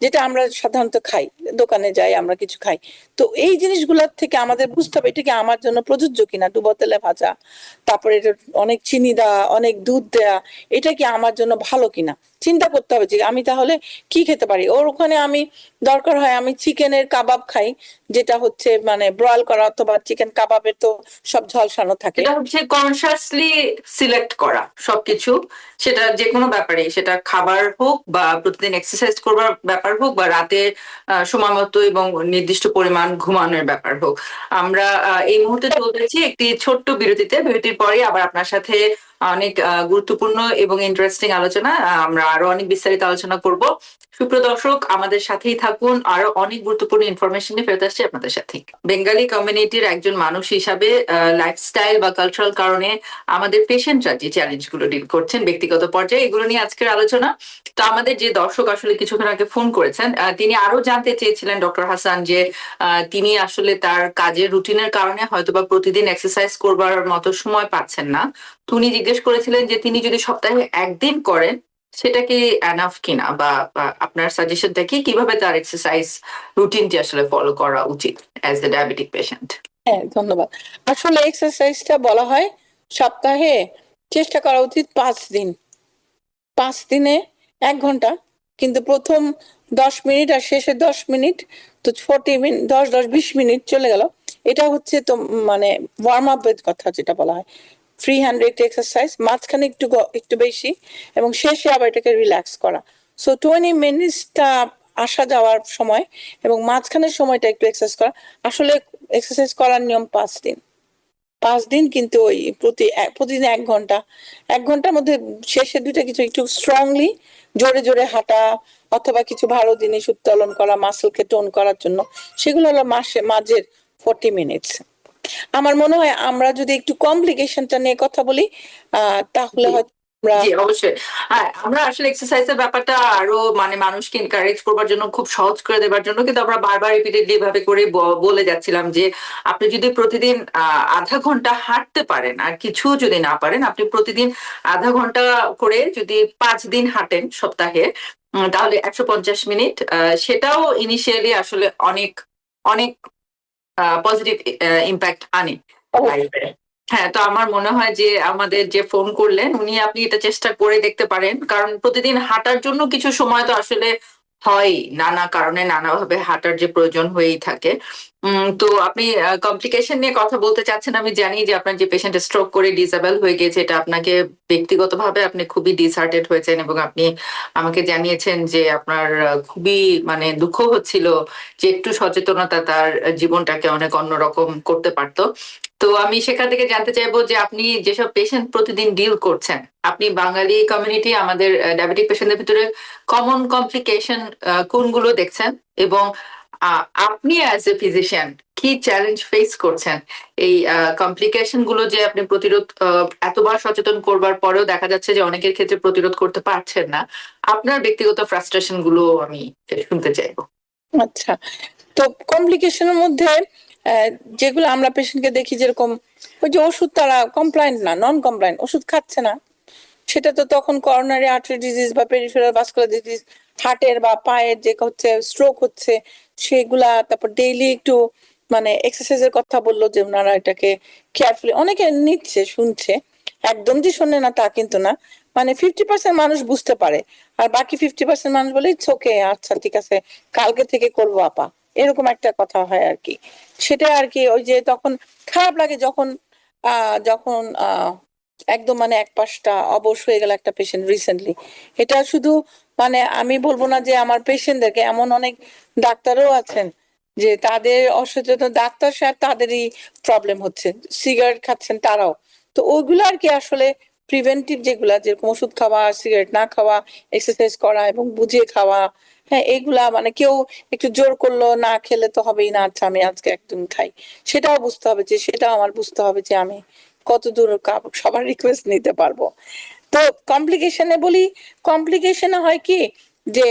যেটা আমরা সাধারণত খাই, দোকানে যাই আমরা কিছু খাই, তো এই জিনিসগুলোর থেকে আমাদের বুঝতে হবে এটা কি আমার জন্য প্রযোজ্য কিনা। ডুবো তেলে ভাজা, তারপরে এটা অনেক চিনি দেওয়া, অনেক দুধ দেয়া, এটা কি আমার জন্য ভালো কিনা চিন্তা করতে হবে যে আমি তাহলে কি খেতে পারি। ওর ওখানে আমি দরকার হয় আমি চিকেনের কাবাব খাই, যেটা হচ্ছে মানে ব্রয়েল করা, অথবা চিকেন কাবাবের তো সব ঝলসানো থাকে। এটা হচ্ছে কনসিয়াসলি সিলেক্ট করা সবকিছু, সেটা যে কোনো ব্যাপারে, সেটা খাবার হোক বা প্রতিদিন এক্সারসাইজ করবার ব্যাপার হোক বা রাতে সময় মতো এবং নির্দিষ্ট পরিমাণ ঘুমানোর ব্যাপার হোক। আমরা এই মুহূর্তে চলতেছি একটি ছোট্ট বিরতিতে। বিরতির পরে আবার আপনার সাথে অনেক গুরুত্বপূর্ণ এবং ইন্টারেস্টিং আলোচনা, আমরা আরো অনেক বিস্তারিত আলোচনা করব। সুপ্রিয় দর্শক, আমাদের সাথেই থাকুন, আরো অনেক গুরুত্বপূর্ণ ইনফরমেশন নিয়ে ফেরত আসছি আপনাদের সাথে। বেঙ্গালি কমিউনিটির একজন মানুষ হিসাবে লাইফস্টাইল বা কালচারাল কারণে আমাদের পেশেন্টরা যে চ্যালেঞ্জ গুলো ডিল করছেন ব্যক্তিগত পর্যায়ে, এগুলো নিয়ে আজকের আলোচনা। তো আমাদের যে দর্শক আসলে কিছুক্ষণ আগে ফোন করেছেন, তিনি আরো জানতে চেয়েছিলেন ডক্টর হাসান যে তিনি আসলে তার কাজের রুটিনের কারণে হয়তোবা প্রতিদিন এক্সারসাইজ করবার মতো সময় পাচ্ছেন না। তো উনি জিজ্ঞেস করেছিলেন যে তিনি যদি সপ্তাহে একদিন করেন সেটা কি এনাফ কিনা, বা আপনার সাজেশনটা কি, কিভাবে তার এক্সারসাইজ রুটিনটি আসলে ফলো করা উচিত অ্যাজ এ ডায়াবেটিক পেশেন্ট। হ্যাঁ, ধন্যবাদ। আসলে এক্সারসাইজটা বলা হয় সপ্তাহে চেষ্টা করা উচিত 5 দিন, 5 দিনে 1 ঘন্টা, কিন্তু প্রথম 10 মিনিট আর শেষে 10 মিনিট, তো 40 মিনিট, 10-10-20 মিনিট চলে গেল। এটা হচ্ছে তো মানে ওয়ার্ম আপ এর কথা যেটা বলা হয়, ফ্রি হ্যান্ড রেট এক্সারসাইজ, মাঝখানে একটু বেশি, এবং শেষে আবার এটাকে রিল্যাক্স করা। সো 20 মিনিটসটা আসা যাওয়ার সময়, এবং মাঝখানের সময়টা একটু এক্সারসাইজ করা। আসলে এক্সারসাইজ করার নিয়ম 5 দিন, 5 দিন, কিন্তু ওই প্রতিদিন 1 ঘন্টা, 1 ঘন্টার মধ্যে শেষে দুইটা কিছু একটু স্ট্রংলি জোরে জোরে হাঁটা, অথবা কিছু ভালো জিনিস উত্তোলন করা মাসলকে টোন করার জন্য, সেগুলো হলো মাঝের 40 মিনিটস। আমার মনে হয় আমরা যদি একটু কমপ্লিকেশনটা নিয়ে কথা বলি, তাহলে হয়তো আমরা জি অবশ্যই। হ্যাঁ, আমরা আসলে এক্সারসাইজের ব্যাপারটা আরো মানে মানুষকে এনকারেজ করবার জন্য, খুব সহজ করে দেবার জন্য কিন্তু আমরা বারবার রিপিটেডলি ভাবে করে বলে যাচ্ছিলাম যে আপনি যদি প্রতিদিন আধা ঘন্টা হাঁটতে পারেন, আর কিছু যদি না পারেন, আপনি প্রতিদিন আধা ঘন্টা করে যদি 5 দিন হাঁটেন সপ্তাহে, তাহলে 150 মিনিট, সেটাও ইনিশিয়ালি আসলে অনেক অনেক পজিটিভ ইম্প্যাক্ট আনে লাইফে। হ্যাঁ, তো আমার মনে হয় যে আমাদের যে ফোন করলেন উনি, আপনি এটা চেষ্টা করে দেখতে পারেন, কারণ প্রতিদিন হাঁটার জন্য কিছু সময় তো আসলে হয়, নানা কারণে নানাভাবে হাঁটার যে প্রয়োজন হয়েই থাকে। তো আপনি কমপ্লিকেশন নিয়ে কথা বলতে চাচ্ছেন, আমি জানি যে আপনার যে পেশেন্ট স্ট্রোক করে ডিসেবল হয়ে গেছে, এটা আপনাকে ব্যক্তিগতভাবে আপনি খুবই ডিসহার্টেড হয়েছেন, এবং আপনি আমাকে জানিয়েছেন যে আপনার খুবই মানে দুঃখ হচ্ছিল যে একটু সচেতনতা তার জীবনটাকে অনেক অন্যরকম করতে পারতো। তো আমি সেখান থেকে জানতে চাইবো যে আপনি যেসব পেশেন্ট প্রতিদিন ডিল করছেন, আপনি বাঙালি কমিউনিটি আমাদের ডায়াবেটিক পেশেন্টদের ভিতরে কমন কমপ্লিকেশন কোনগুলো দেখছেন, এবং আপনি অ্যাজ এ ফিজিশিয়ান কি চ্যালেঞ্জ ফেস করছেন এই কমপ্লিকেশন গুলো যে আপনি প্রতিরোধ, এতবার সচেতন করবার পরেও দেখা যাচ্ছে যে অনেকের ক্ষেত্রে প্রতিরোধ করতে পারছেন না। আপনার ব্যক্তিগত ফ্রাস্ট্রেশন গুলো আমি শুনতে চাইবো। আচ্ছা, তো কমপ্লিকেশনের মধ্যে যেগুলো আমরা পেশেন্টকে দেখি, যেরকম ওই যে ওষুধ তারা কমপ্লায়েন্ট না, নন কমপ্লায়েন্ট, ওষুধ খাচ্ছে না, সেটা তো তখন করোনারি আর্টারি ডিজিজ বা পেরিফেরাল ভাস্কুলার ডিজিজ, হার্টের বা পায়ের যে হচ্ছে স্ট্রোক হচ্ছে সেগুলা। তারপর ডেইলি একটু মানে এক্সারসাইজের কথা বললো যে ওনারা এটাকে কেয়ারফুলি অনেকে নিচ্ছে, শুনছে, একদম যে শোনে না তা কিন্তু না, মানে 50% মানুষ বুঝতে পারে, আর বাকি 50% মানুষ বলে ইটস ওকে, আচ্ছা ঠিক আছে, কালকে থেকে করবো আপা, এরকম একটা কথা হয় আর কি। সেটা আর কি, ওই যে তখন খারাপ লাগে যখন যখন একদম মানে এক পাশটা অবশ হয়ে গেল একটা পেশেন্ট রিসেন্টলি। এটা শুধু মানে আমি বলবো না যে আমার পেশেন্টদেরকে, এমন অনেক ডাক্তারও আছেন যে তাদের অসচেতন, ডাক্তার সাহেব তাদেরই প্রবলেম হচ্ছে, সিগারেট খাচ্ছেন তারাও। তো ওইগুলো আর কি আসলে প্রিভেন্টিভ, যেগুলা যেরকম ওষুধ খাওয়া, সিগারেট না খাওয়া, এক্সারসাইজ করা এবং বুঝিয়ে খাওয়া, হ্যাঁ এগুলা মানে কেউ একটু জোর করলো, না খেলে তো হবেই না, আচ্ছা আমি আজকে একদম খাই, সেটাও বুঝতে হবে যে, সেটাও আমার বুঝতে হবে যে আমি কত দূর সবার রিকোয়েস্ট নিতে পারবো। তো কমপ্লিকেশনে বলি, কমপ্লিকেশনে হয় কি যে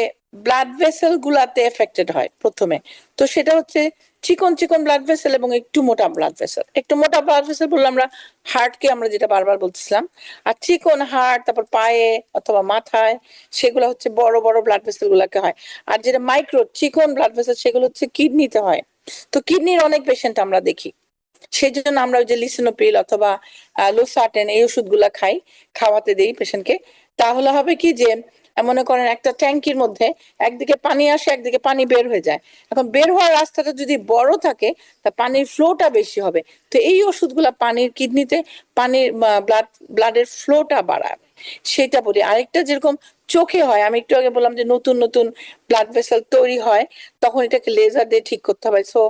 ব্লাড ভেসেল গুলাতে এফেক্টেড হয় প্রথমে। তো সেটা হচ্ছে চিকন চিকন ব্লাড ভেসেল এবং একটু মোটা ব্লাড ভেসেল। একটু মোটা ব্লাড ভেসেল বললে আমরা হার্টকে, আমরা যেটা বারবার বলতেছিলাম, আর চিকন হার্ট, তারপর পায়ে অথবা মাথায়, সেগুলো হচ্ছে বড় বড় ব্লাড ভেসেল গুলাকে হয়। আর যেটা মাইক্রো চিকন ব্লাড ভেসেল, সেগুলো হচ্ছে কিডনিতে হয়। তো কিডনির অনেক পেশেন্ট আমরা দেখি, সেই জন্য আমরা ওই যে লিসিনোপ্রিল অথবা লোসার্টেন এই ওষুধগুলা খাই, খাওয়াতে দেই পেশেন্টকে। তাহলে হবে কি যে মনে করেন একটা ট্যাঙ্কির মধ্যে একদিকে পানি আসে, একদিকে পানি বের হয়ে যায়। এখন বের হওয়ার রাস্তাটা যদি বড় থাকে, তা পানির ফ্লোটা বেশি হবে। তো এই ওষুধগুলা পানির কিডনিতে পানির ব্লাডের ফ্লোটা বাড়াবে, সেটা বলি। আরেকটা যেরকম চোখে হয়, আমি একটু আগে বললাম যে নতুন নতুন ব্লাড ভেসেল তৈরি হয়, তখন এটাকে লেজার দিয়ে ঠিক করতে হবে। সো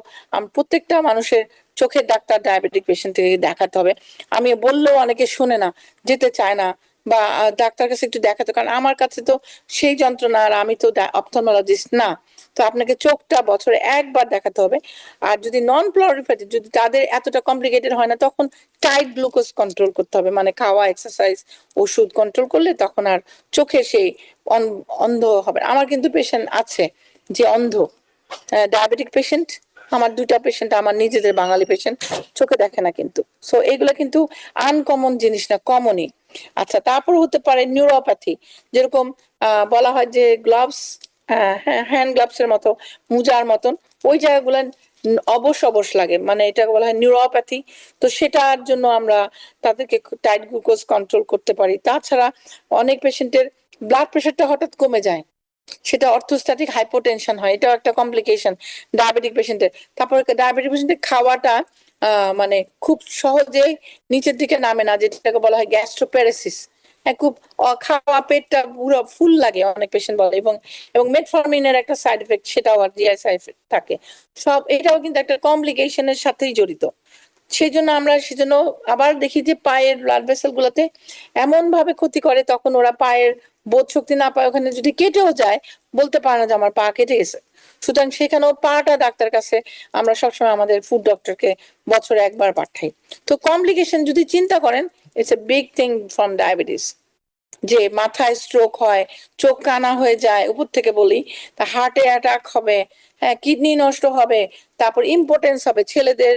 প্রত্যেকটা মানুষের চোখের ডাক্তার ডায়াবেটিক পেশেন্ট থেকে দেখাতে হবে। আমি বললেও অনেকে শুনে না, যেতে চায় না, বা ডাক্তার কাছে একটু দেখাতে, কারণ আমার কাছে তো সেই যন্ত্রণা, আর আমি তো অপথলমোলজিস্ট না। তো আপনাকে চোখটা বছরে একবার দেখাতে হবে। আর যদি নন প্লরিফেটিভ, যদি তাদের এতটা কমপ্লিকেটেড হয় না, তখন টাইট গ্লুকোজ কন্ট্রোল করতে হবে, মানে খাওয়া, এক্সারসাইজ, ওষুধ কন্ট্রোল করলে তখন আর চোখে সেই অন্ধ হবে না। আমার কিন্তু পেশেন্ট আছে যে অন্ধ, ডায়াবেটিক পেশেন্ট। আমার দুটা পেশেন্ট আমার নিজেদের বাঙালি পেশেন্ট, চোখে দেখে না কিন্তু। সো এগুলো কিন্তু আনকমন জিনিস না, কমনই। আচ্ছা, তারপর হতে পারে নিউরোপ্যাথি, যেরকম বলা হয় যে গ্লাভস, হ্যান্ড গ্লাভস এর মতো, মোজার মতন ওই জায়গাগুলো অবশ অবশ লাগে, মানে এটা বলা হয় নিউরোপ্যাথি। তো সেটার জন্য আমরা তাদেরকে টাইট গ্লুকোজ কন্ট্রোল করতে পারি। তাছাড়া অনেক পেশেন্টের ব্লাড প্রেশারটা হঠাৎ কমে যায়, সেটা অর্থোস্ট্যাটিক হাইপোটেনশন হয়, এটাও একটা কমপ্লিকেশন ডায়াবেটিক পেশেন্টের। তারপরে ডায়াবেটিক পেশেন্টের খাওয়াটা মানে খুব সহজেই নিচের দিকে নামে না, যেটাকে বলা হয় গ্যাস্ট্রোপ্যারেসিস। হ্যাঁ, খুব খাওয়া পেটটা পুরো ফুল লাগে অনেক পেশেন্ট বলে। এবং এবং মেটফরমিনের একটা সাইড এফেক্ট, সেটাও আর জিআই সাইড এফেক্ট থাকে। সব এটাও কিন্তু একটা কমপ্লিকেশনের সাথেই জড়িত। সেই জন্য আমরা সেজন্য আবার দেখি যে পায়ের ব্লাড ভেসেল গুলোতে এমন ভাবে ক্ষতি করে, তখন ওরা পায়ের বোধ শক্তি না পায়, ওখানে যদি কেটেও যায় বলতে পারে না যে আমার পা কেটে গেছে। সুতরাং সেখানেও পাটা ডাক্তার কাছে আমরা সবসময় আমাদের ফুড ডক্টরকে বছরে একবার পাঠাই। তো কমপ্লিকেশন যদি চিন্তা করেন, it's a big thing from diabetes. যে মাথায় স্ট্রোক হয়, চোখ কানা হয়ে যায়, উপর থেকে বলি, তা হার্টে অ্যাটাক হবে, হ্যাঁ কিডনি নষ্ট হবে, তারপর ইম্পোর্টেন্স হবে ছেলেদের,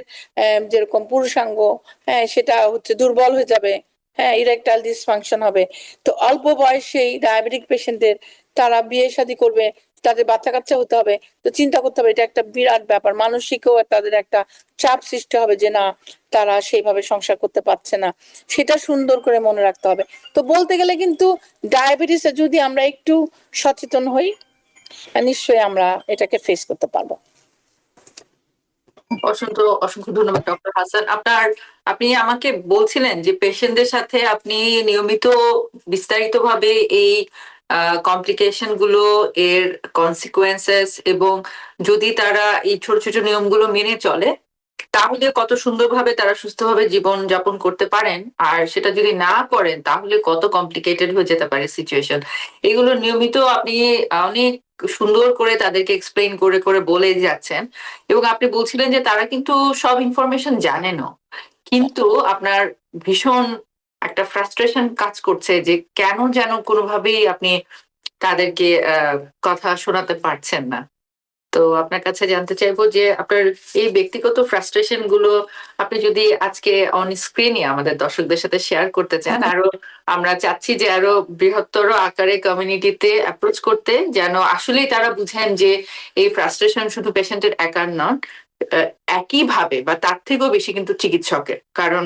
যেরকম পুরুষাঙ্গ, হ্যাঁ সেটা হচ্ছে দুর্বল হয়ে যাবে, হ্যাঁ ইরেকটাইল ডিসফাংশন হবে। তো অল্প বয়সেই ডায়াবেটিক পেশেন্টদের, তারা বিয়ে শাদী করবে, তাদের বাচ্চা কাচ্চা হতে হবে, তো চিন্তা করতে হবে, এটা একটা বিরাট ব্যাপার। মানসিকও তাদের একটা চাপ সৃষ্টি হবে যে না, তারা সেইভাবে সংসার করতে পারছে না, সেটা সুন্দর করে মনে রাখতে হবে। তো বলতে গেলে কিন্তু ডায়াবেটিসে যদি আমরা একটু সচেতন হই, নিশ্চয়ই আমরা এটাকে ফেস করতে পারবো। অসংখ্য অসংখ্য ধন্যবাদ ডক্টর হাসান। আপনি আমাকে বলছিলেন যে পেশেন্টদের সাথে আপনি নিয়মিত বিস্তারিতভাবে এই কমপ্লিকেশন গুলো, এর কনসিকুয়েন্সেস, এবং যদি তারা এই ছোট ছোট নিয়মগুলো মেনে চলে তাহলে কত সুন্দরভাবে তারা সুস্থভাবে জীবন যাপন করতে পারেন, আর সেটা যদি না করেন তাহলে কত কমপ্লিকেটেড হয়ে যেতে পারে সিচুয়েশন, এগুলো নিয়মিত আপনি অনেক সুন্দর করে তাদেরকে এক্সপ্লেইন করে করে বলে যাচ্ছেন। এবং আপনি বলছিলেন যে তারা কিন্তু সব ইনফরমেশন জানেনও, কিন্তু আপনার ভীষণ একটা ফ্রাস্ট্রেশন কাজ করছে যে কেন যেন কোনোভাবেই আপনি তাদেরকে কথা শোনাতে পারছেন না। তো আপনার কাছে জানতে চাইবো যে আপনার এই ব্যক্তিগত ফ্রাস্ট্রেশন গুলো আপনি যদি আজকে অন স্ক্রিনে আমাদের দর্শকদের সাথে শেয়ার করতে চান। আরো আমরা চাচ্ছি যে আরো বৃহত্তর আকারে কমিউনিটিতে অ্যাপ্রোচ করতে, যেন আসলেই তারা বুঝেন যে এই ফ্রাস্ট্রেশন শুধু পেশেন্টের একার নন, একই ভাবে বা তার থেকেও বেশি কিন্তু চিকিৎসকের। কারণ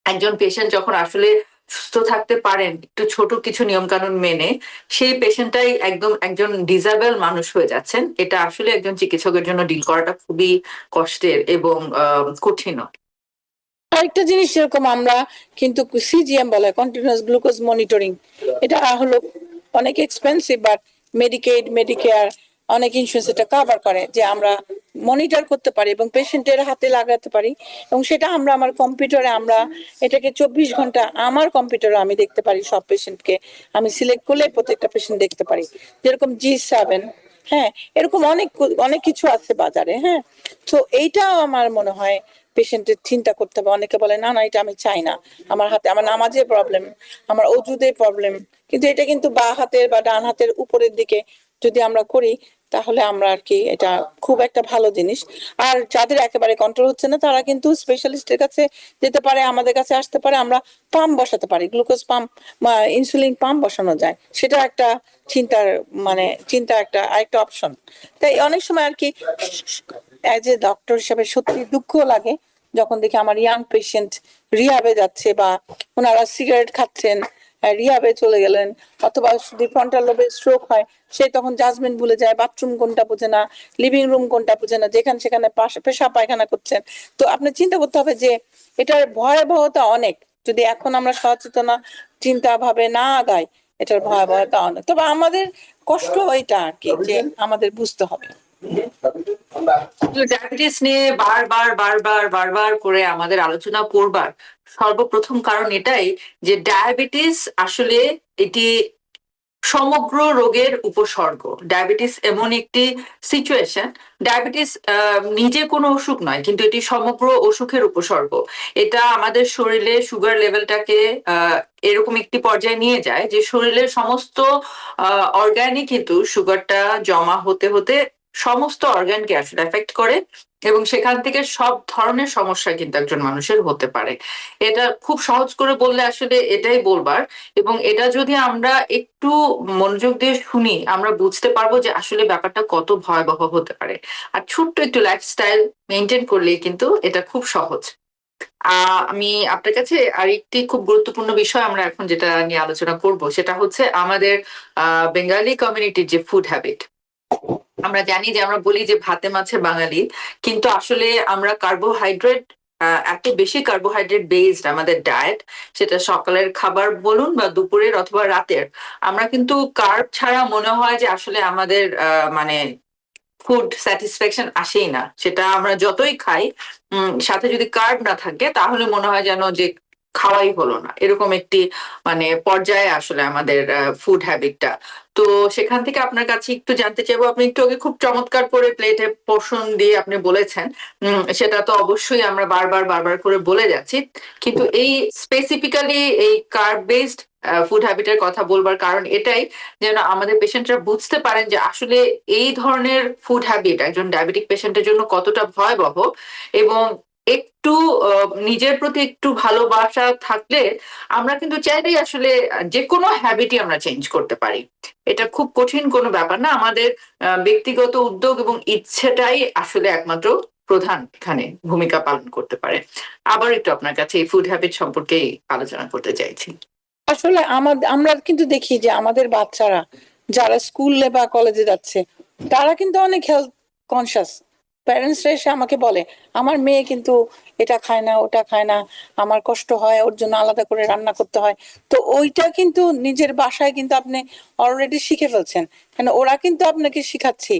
একজন পেশেন্ট যখন আসলে সুস্থ থাকতে পারেন একটু ছোট কিছু নিয়ম কানুন মেনে, সেই পেশেন্টটাই একদম একজন ডিজেবল মানুষ হয়ে যাচ্ছেন। এটা আসলে একজন চিকিৎসকের জন্য ডিল করাটা খুবই কষ্টের এবং কঠিন। আরেকটা জিনিস যেরকম আমরা কিন্তু সিজিএম বলে কন্টিনিউয়াস গ্লুকোজ মনিটরিং, এটা হলো অনেক এক্সপেন্সিভ, বাট মেডিকেড মেডিকেয়ার অনেক ইন্স্যুরেন্স এটা কভার করে যে আমরা মনিটর করতে পারি এবং পেশেন্টের হাতে লাগাতে পারি। এবং সেটা আমরা আমার কম্পিউটারে আমরা এটাকে 24 ঘন্টা আমার কম্পিউটারে আমি দেখতে পারি, সব পেশেন্টকে আমি সিলেক্ট করলে প্রত্যেকটা পেশেন্ট দেখতে পারি। যেরকম G7, হ্যাঁ, এরকম অনেক অনেক কিছু আছে বাজারে। হ্যাঁ, তো এইটাও আমার মনে হয় পেশেন্টের চিন্তা করতে হবে। অনেকে বলে না না এটা আমি চাই না, আমার হাতে আমার নামাজে প্রবলেম, আমার অজুতে প্রবলেম, কিন্তু এটা কিন্তু বা হাতের বা ডান হাতের উপরের দিকে যদি আমরা করি তাহলে আমরা আর কি এটা খুব একটা ভালো জিনিস। আর যাদের একেবারে কন্ট্রোল হচ্ছে না তারা কিন্তু স্পেশালিস্টের কাছে যেতে পারে, আমাদের কাছে আসতে পারে, আমরা পাম্প বসাতে পারি, গ্লুকোজ পাম্প বা ইনসুলিন পাম্প বসানো যায়, সেটা একটা চিন্তার চিন্তা একটা আরেকটা অপশন। তাই অনেক সময় আর কি অ্যাজ এ ডক্টর হিসেবে সত্যি দুঃখ লাগে যখন দেখি আমার ইয়াং পেশেন্ট রিহাবে যাচ্ছে বা ওনারা সিগারেট খাচ্ছেন, রিহাবে চলে গেলেন, অথবা যদি ফ্রন্টাল লোবে স্ট্রোক হয় সে তখন জাজমেন্ট ভুলে যায়, বাথরুম কোনটা বোঝে না, লিভিং রুম কোনটা বোঝে না, যেখানে সেখানে পেশাব পায়খানা করছেন। তো আপনি চিন্তা করতে হবে যে এটার ভয়াবহতা অনেক, যদি এখন আমরা সচেতনা চিন্তা ভাবে না আগাই এটার ভয়াবহতা অনেক। তবে আমাদের কষ্ট এটা আর কি যে আমাদের বুঝতে হবে। ডায়াবেটিস নিয়ে বারবার বারবার বারবার করে আমাদের আলোচনা করবার সর্বপ্রথম কারণ এটাই যে ডায়াবেটিস আসলে এটি সমগ্র রোগের উপসর্গ। ডায়াবেটিস এমন একটি সিচুয়েশন, ডায়াবেটিস নিজে কোনো অসুখ নয়, কিন্তু এটি সমগ্র অসুখের উপসর্গ। এটা আমাদের শরীরে সুগার লেভেলটাকে এরকম একটি পর্যায়ে নিয়ে যায় যে শরীরের সমস্ত অর্গানই কিন্তু সুগারটা জমা হতে হতে সমস্ত অর্গানকে আসলে এফেক্ট করে, এবং সেখান থেকে সব ধরনের সমস্যা কিন্তু একজন মানুষের হতে পারে। এটা খুব সহজ করে বললে আসলে এটাই বলবার, এবং এটা যদি আমরা একটু মনোযোগ দিয়ে শুনি আমরা বুঝতে পারবো যে আসলে ব্যাপারটা কত ভয়াবহ হতে পারে। আর ছোট্ট একটু লাইফস্টাইল মেনটেন করলেই কিন্তু এটা খুব সহজ। আমি আপনার কাছে আরেকটি খুব গুরুত্বপূর্ণ বিষয় আমরা এখন যেটা নিয়ে আলোচনা করব সেটা হচ্ছে আমাদের বেঙ্গলি কমিউনিটির যে ফুড হ্যাবিট। আমরা জানি যে আমরা বলি যে ভাতে মাছে বাঙালি, কিন্তু আসলে আমরা কার্বোহাইড্রেট এত বেশি কার্বোহাইড্রেট বেসড আমাদের ডায়েট, সেটা সকালের খাবার বলুন বা দুপুরের অথবা রাতের, আমরা কিন্তু কার্ব ছাড়া মনে হয় যে আসলে আমাদের মানে ফুড স্যাটিসফ্যাকশন আসেই না। সেটা আমরা যতই খাই সাথে যদি কার্ব না থাকে তাহলে মনে হয় যেন যে খাওয়াই হলো না, এরকম একটি পর্যায়ে আসলে আমাদের ফুড হ্যাবিটটা। তো সেখান থেকে আপনার কাছে একটু জানতে চাইবো, আপনি একটু আগে খুব চমৎকার করে প্লেটে পোর্শন দিয়ে আপনি বলেছেন, সেটা তো অবশ্যই আমরা বারবার বারবার করে বলে যাচ্ছি, কিন্তু এই স্পেসিফিক্যালি এই কার্ব বেসড ফুড হ্যাবিটের কথা বলবার কারণ এটাই যেন আমাদের পেশেন্টরা বুঝতে পারেন যে আসলে এই ধরনের ফুড হ্যাবিট একজন ডায়াবেটিক পেশেন্টের জন্য কতটা ভয়াবহ, এবং একটু নিজের প্রতি একটু ভালোবাসা থাকলে আমরা কিন্তু চাইলেই আসলে যে কোনো হ্যাবিটই আমরা চেঞ্জ করতে পারি। এটা খুব কঠিন কোনো ব্যাপার না, আমাদের ব্যক্তিগত উদ্যোগ এবং ইচ্ছেটাই আসলে একমাত্র প্রধান এখানে ভূমিকা পালন করতে পারে। আবার একটু আপনার কাছে এই ফুড হ্যাবিট সম্পর্কে আলোচনা করতে চাইছি। আসলে আমরা কিন্তু দেখি যে আমাদের বাচ্চারা যারা স্কুলে বা কলেজে যাচ্ছে তারা কিন্তু অনেক হেলথ কনসিয়াস। প্যারেন্টসরা এসে আমাকে বলে আমার মেয়ে কিন্তু এটা খায় না ওটা খায় না, আমার কষ্ট হয়, ওর জন্য আলাদা করে রান্না করতে হয়। তো ওইটা কিন্তু নিজের বাসায় কিন্তু আপনি অলরেডি শিখে ফেলছেন, কেন ওরা কিন্তু আপনাকে শিখাচ্ছি।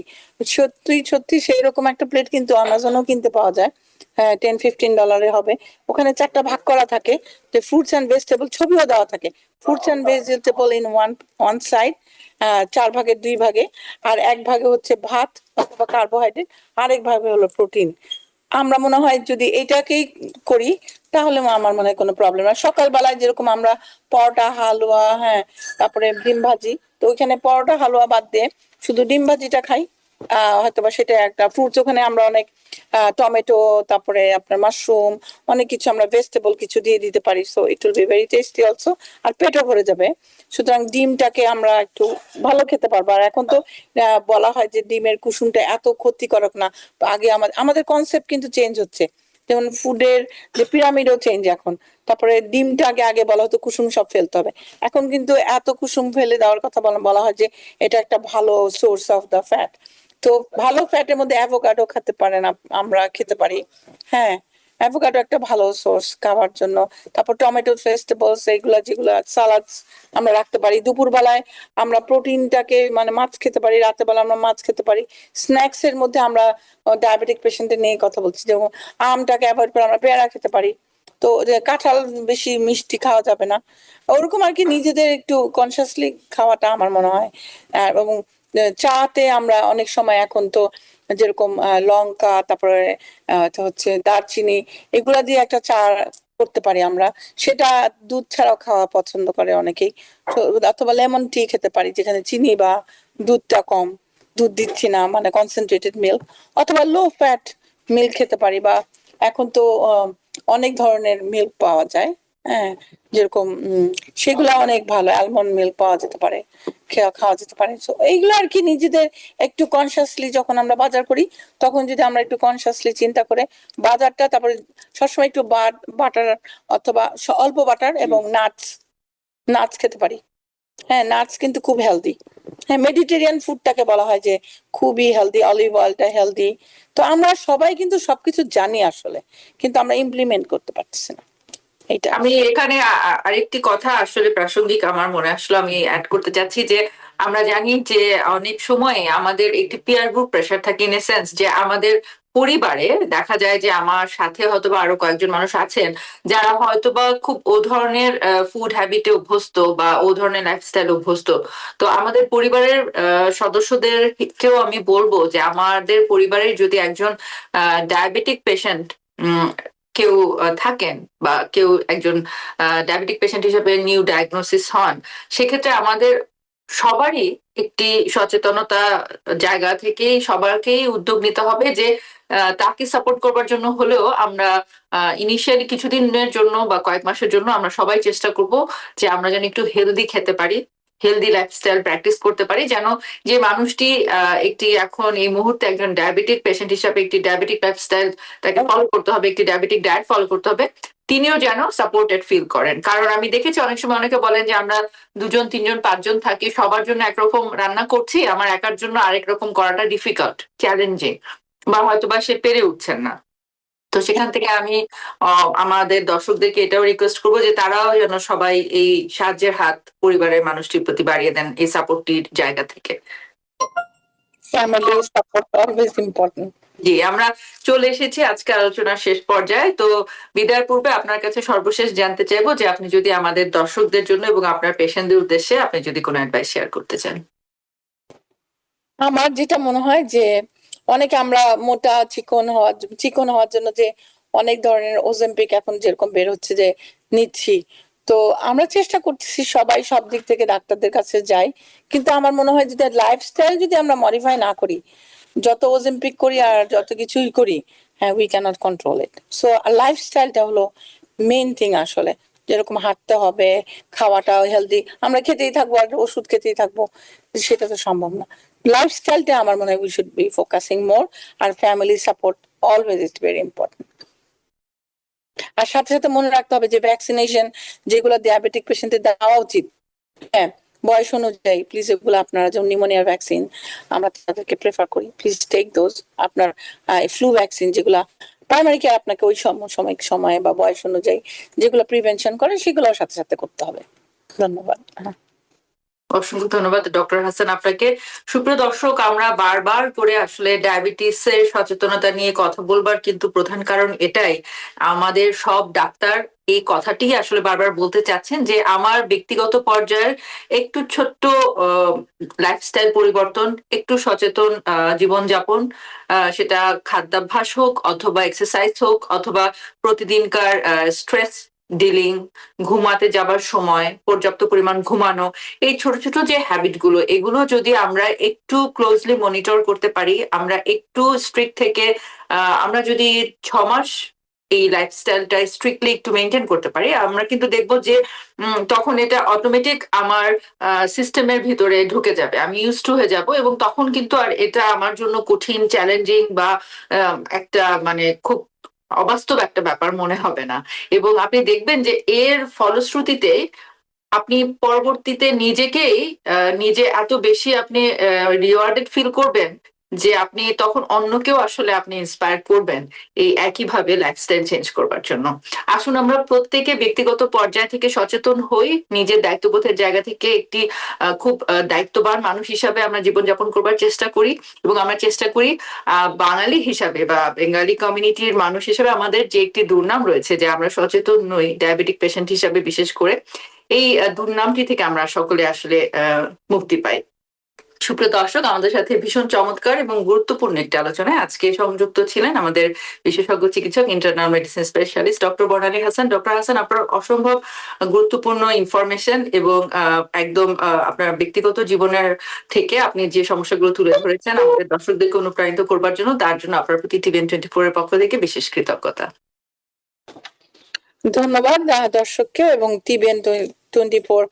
সত্যি সত্যি সেই রকম একটা প্লেট কিন্তু অ্যামাজনেও কিনতে পাওয়া যায়, হ্যাঁ, $10-15 হবে। ওখানে 4টা ভাগ করা থাকে, যে ফ্রুটস অ্যান্ড ভেজিটেবল ছবিও দেওয়া থাকে, fruits and vegetable in one side, 4 ভাগের 2 ভাগে, আর 1 ভাগে হচ্ছে ভাত অথবা কার্বোহাইড্রেট, আরেক ভাগে হলো প্রোটিন। আমরা মনে হয় যদি এটাকেই করি তাহলে আমার মনে হয় কোনো প্রবলেম না। সকালবেলায় যেরকম আমরা পরোটা হালুয়া, হ্যাঁ, তারপরে ডিম ভাজি, তো ওইখানে পরোটা হালুয়া বাদ দিয়ে শুধু ডিম ভাজিটা খাই, হয়তোবা সেটা একটা ফ্রুটস, ওখানে আমরা অনেক টমেটো, তারপরে আপনার মাশরুম, অনেক কিছু আমরা ভেজিটেবল কিছু দিয়ে দিতে পারি, so it will be very tasty also, আর পেটও ভরে যাবে। সুতরাং ডিমটাকে আমরা একটু ভালো খেতে পারবো। আর এখন তো বলা হয় যে ডিমের কুসুমটা এত ক্ষতিকারক না। আগে আমাদের কনসেপ্ট কিন্তু চেঞ্জ হচ্ছে, যেমন ফুডের যে পিরামিডও চেঞ্জ এখন। তারপরে ডিমটা আগে আগে বলা হতো কুসুম সব ফেলতে হবে, এখন কিন্তু এত কুসুম ফেলে দেওয়ার কথা বলা হয় যে এটা একটা ভালো সোর্স অফ দ্য ফ্যাট। তো ভালো ফ্যাটের মধ্যে অ্যাভোকাডো খেতে পারেন, আমরা খেতে পারি। হ্যাঁ, অ্যাভোকাডো একটা ভালো সোর্স খাওয়ার জন্য। তারপর টমেটো, ভেজিটেবলস, এগুলা যেগুলা সালাডস আমরা রাখতে পারি। দুপুরবেলায় আমরা প্রোটিনটাকে মানে মাছ খেতে পারি, রাতের বেলা আমরা মাছ খেতে পারি। স্ন্যাক্স এর মধ্যে আমরা ডায়াবেটিক পেশেন্টের নিয়ে কথা বলছি, যেমন আমটাকে অ্যাভয়েড করে আমরা পেয়ারা খেতে পারি। তো যে কাঁঠাল বেশি মিষ্টি খাওয়া যাবে না, ওরকম আর কি নিজেদের একটু কনসিয়াসলি খাওয়াটা আমার মনে হয়। এবং চাতে আমরা অনেক সময় এখন তো যেরকম লঙ্কা, তারপরে তো হচ্ছে দারচিনি, এগুলা দিয়ে একটা চা করতে পারি আমরা। সেটা দুধ ছাড়াও খাওয়া পছন্দ করে অনেকেই। তো অথবা লেমন টি খেতে পারি, যেখানে চিনি বা দুধটা কম, দুধ দিচ্ছি না, মানে কনসেন্ট্রেটেড মিল্ক। অথবা লো ফ্যাট মিল্ক খেতে পারি, বা এখন তো অনেক ধরনের মিল্ক পাওয়া যায়। হ্যাঁ, যেরকম সেগুলা অনেক ভালো, অ্যালমন্ড মিল্ক পাওয়া যেতে পারে, খাওয়া যেতে পারে। তো এইগুলো আর কি নিজেদের একটু কনসিয়াসলি যখন আমরা বাজার করি, তখন যদি আমরা একটু কনসিয়াসলি চিন্তা করে বাজারটা, তারপরে সবসময় একটু বাটার অথবা অল্প বাটার এবং নাটস নাটস খেতে পারি। হ্যাঁ, নাটস কিন্তু খুব হেলদি। হ্যাঁ, মেডিটেরিয়ান ফুডটাকে বলা হয় যে খুবই হেলদি, অলিভ অয়েলটা হেলদি। তো আমরা সবাই কিন্তু সবকিছু জানি আসলে, কিন্তু আমরা ইমপ্লিমেন্ট করতে পারতেছি না। এইটা আমি এখানে আরেকটি কথা আসলে প্রাসঙ্গিক আমার মনে আসলো, আমি অ্যাড করতে চাচ্ছি যে আমরা জানি যে অনেক সময় আমাদের একটি পিয়ার গ্রুপ প্রেশার থাকে, ইন এ সেন্স যে আমাদের পরিবারে দেখা যায় যে আমার সাথে হয়তোবা আরো কয়েকজন মানুষ আছেন যারা হয়তোবা খুব ও ধরনের ফুড হ্যাবিটে অভ্যস্ত বা ও ধরনের লাইফস্টাইল অভ্যস্ত। তো আমাদের পরিবারের সদস্যদেরকেও আমি বলবো যে আমাদের পরিবারের যদি একজন ডায়াবেটিক পেশেন্ট কেউ থাকেন, বা কেউ একজন ডায়াবেটিক পেশেন্ট হিসেবে নিউ ডায়াগনোসিস হন, সেক্ষেত্রে আমাদের সবারই একটি সচেতনতা জায়গা থেকেই সবারকেই উদ্যোগ নিতে হবে যে তাকে সাপোর্ট করবার জন্য হলেও আমরা ইনিশিয়ালি কিছুদিনের জন্য বা কয়েক মাসের জন্য আমরা সবাই চেষ্টা করব যে আমরা যেন একটু হেলদি খেতে পারি, হেলদি লাইফস্টাইল প্র্যাকটিস করতে পারি, যেন যে মানুষটি একটি এখন এই মুহূর্তে একজন ডায়াবেটিক পেশেন্ট হিসাবে একটি ডায়াবেটিক লাইফস্টাইল তাকে ফলো করতে হবে, একটি ডায়াবেটিক ডায়েট ফলো করতে হবে, তিনিও যেন সাপোর্টেড ফিল করেন। কারণ আমি দেখেছি অনেক সময় অনেকে বলেন যে আমরা 2 জন 3 জন 5 জন থাকি, সবার জন্য একরকম রান্না করছি, আমার একার জন্য আরেক রকম করাটা ডিফিকাল্ট, চ্যালেঞ্জিং, বা হয়তোবা সে পেরে উঠছেন না। তো সেখান থেকে আমি আমাদের দর্শকদেরকে এটাও রিকোয়েস্ট করবো যে তারাও যেন সবাই এই সাহায্যের হাত পরিবারের মানুষটির প্রতি বাড়িয়ে দেন এই সাপোর্টটির জায়গা থেকে। Family support always important. জি, আমরা চলে এসেছি আজকে আলোচনার শেষ পর্যায়ে। তো বিদায়ের পূর্বে আপনার কাছে সর্বশেষ জানতে চাইবো যে আপনি যদি আমাদের দর্শকদের জন্য এবং আপনার পেশেন্টদের উদ্দেশ্যে আপনি যদি কোনো অ্যাডভাইস শেয়ার করতে চান। আমার যেটা মনে হয় যে অনেকে আমরা মোটা চিকন হওয়ার জন্য যে অনেক ধরনের ওজেম্পিক এখন যেরকম বের হচ্ছে যে নিচ্ছি, তো আমরা চেষ্টা করতেছি সবাই সব দিক থেকে ডাক্তারদের কাছে যাই, কিন্তু আমার মনে হয় যদি লাইফস্টাইল যদি আমরা মডিফাই না করি, যত ওজেম্পিক করি আর যত কিছুই করি, হ্যাঁ, we can't control it. So লাইফস্টাইলটা হলো মেইন থিং আসলে। যেরকম হাঁটতে হবে, খাওয়াটা হেলদি, আমরা খেতেই থাকবো আর ওষুধ খেতেই থাকবো, সেটা তো সম্ভব না। লাইফস্টাইলটা আমার মনে হয় we should be focusing more, আর family support always is very important. আর সাথে সাথে মনে রাখতে হবে যে ভ্যাকসিনেশন যেগুলো ডায়াবেটিক পেশেন্টদের দেওয়া উচিত, হ্যাঁ, বয়স অনুযায়ী প্লিজ, এগুলো আপনারা যেমন নিউমোনিয়া ভ্যাকসিন আমরা তাদেরকে প্রেফার করি, প্লিজ টেক দোজ। আপনার ফ্লু ভ্যাকসিন যেগুলা প্রাইমারি কেয়ার আপনাকে ওই সময়ে বা বয়স অনুযায়ী যেগুলো প্রিভেনশন করে সেগুলোর সাথে সাথে করতে হবে। ধন্যবাদ। অসংখ্য ধন্যবাদ ডক্টর হাসান আপনাকে। সুপ্রিয় দর্শক, আমরা বারবার করে আসলে ডায়াবেটিসের সচেতনতা নিয়ে কথা বলবার কিন্তু প্রধান কারণ এটাই, আমাদের সব ডাক্তার এই কথাটি আসলে বারবার বলতে চাচ্ছেন যে আমার ব্যক্তিগত পর্যায়ের একটু ছোট্ট লাইফস্টাইল পরিবর্তন, একটু সচেতন জীবনযাপন, সেটা খাদ্যাভ্যাস হোক অথবা এক্সারসাইজ হোক অথবা প্রতিদিনকার স্ট্রেস ডিলিং, ঘুমাতে যাবার সময় পর্যাপ্ত পরিমাণ ঘুমানো, এই ছোট ছোট যে হ্যাবিট গুলো, এগুলো যদি আমরা একটু ক্লোজলি মনিটর করতে পারি, আমরা একটু স্ট্রিক্ট থেকে আমরা যদি 6 মাস এই লাইফস্টাইলটা স্ট্রিক্টলি একটু মেনটেন করতে পারি, আমরা কিন্তু দেখবো যে তখন এটা অটোমেটিক আমার সিস্টেমের ভিতরে ঢুকে যাবে, আমি ইউজ টু হয়ে যাব, এবং তখন কিন্তু আর এটা আমার জন্য কঠিন, চ্যালেঞ্জিং বা একটা মানে খুব অবাস্তব একটা ব্যাপার মনে হবে না। এবং আপনি দেখবেন যে এর ফলশ্রুতিতে আপনি পরবর্তীতে নিজেকেই নিজে এত বেশি আপনি রিওয়ার্ডেড ফিল করবেন যে আপনি তখন অন্যকেও আসলে আপনি ইন্সপায়ার করবেন এই একইভাবে লাইফস্টাইল চেঞ্জ করবার জন্য। আসুন আমরা প্রত্যেকে ব্যক্তিগত পর্যায় থেকে সচেতন হই, নিজের দায়িত্ববোধের জায়গা থেকে একটি খুব দায়িত্ববান মানুষ হিসাবে আমরা জীবনযাপন করবার চেষ্টা করি। এবং আমরা চেষ্টা করি বাঙালি হিসাবে বা বেঙ্গালি কমিউনিটির মানুষ হিসাবে আমাদের যে একটি দুর্নাম রয়েছে যে আমরা সচেতন নই ডায়াবেটিক পেশেন্ট হিসাবে, বিশেষ করে এই দুর্নামটি থেকে আমরা সকলে আসলে মুক্তি পাই। সুপ্রিয় দর্শক, আমাদের সাথে ভীষণ চমৎকার এবং গুরুত্বপূর্ণ একটি আলোচনায় আজকে সংযুক্ত ছিলেন আমাদের বিশেষজ্ঞ চিকিৎসক, ইন্টারনাল মেডিসিন স্পেশালিস্ট ডক্টর বর্ণালী হাসান। ডক্টর হাসান, আপনার অসম্ভব গুরুত্বপূর্ণ ইনফরমেশন এবং একদম আপনার ব্যক্তিগত জীবনের থেকে আপনি যে সমস্যাগুলো তুলে ধরেছেন আমাদের দর্শকদেরকে অনুপ্রাণিত করবার জন্য, তার জন্য আপনার প্রতি TVN24 এর পক্ষ থেকে বিশেষ কৃতজ্ঞতা। ধন্যবাদ দর্শককে এবং TVN24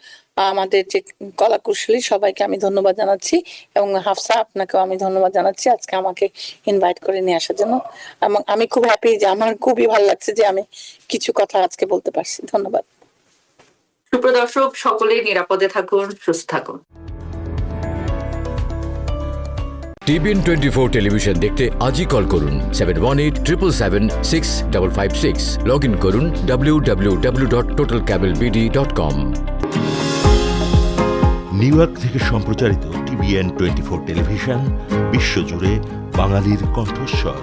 আমাদের যে কলাকুশলী সবাইকে আমি ধন্যবাদ জানাচ্ছি, এবং হাফসা আপনাকেও আমি ধন্যবাদ জানাচ্ছি আজকে আমাকে ইনভাইট করে নিয়ে আসার জন্য। এবং আমি খুব হ্যাপি যে আমার খুবই ভালো লাগছে যে আমি কিছু কথা আজকে বলতে পারছি। ধন্যবাদ। সুপ্রিয় দর্শক, সকলেই নিরাপদে থাকুন, সুস্থ থাকুন। TVN24 টেলিভিশন দেখতে আজই কল করুন 7187776556। লগ ইন করুন www.totalcablebd.com। নিউ ইয়র্ক থেকে সম্প্রচারিত TVN24 টেলিভিশন বিশ্বজুড়ে বাঙালির কণ্ঠস্বর।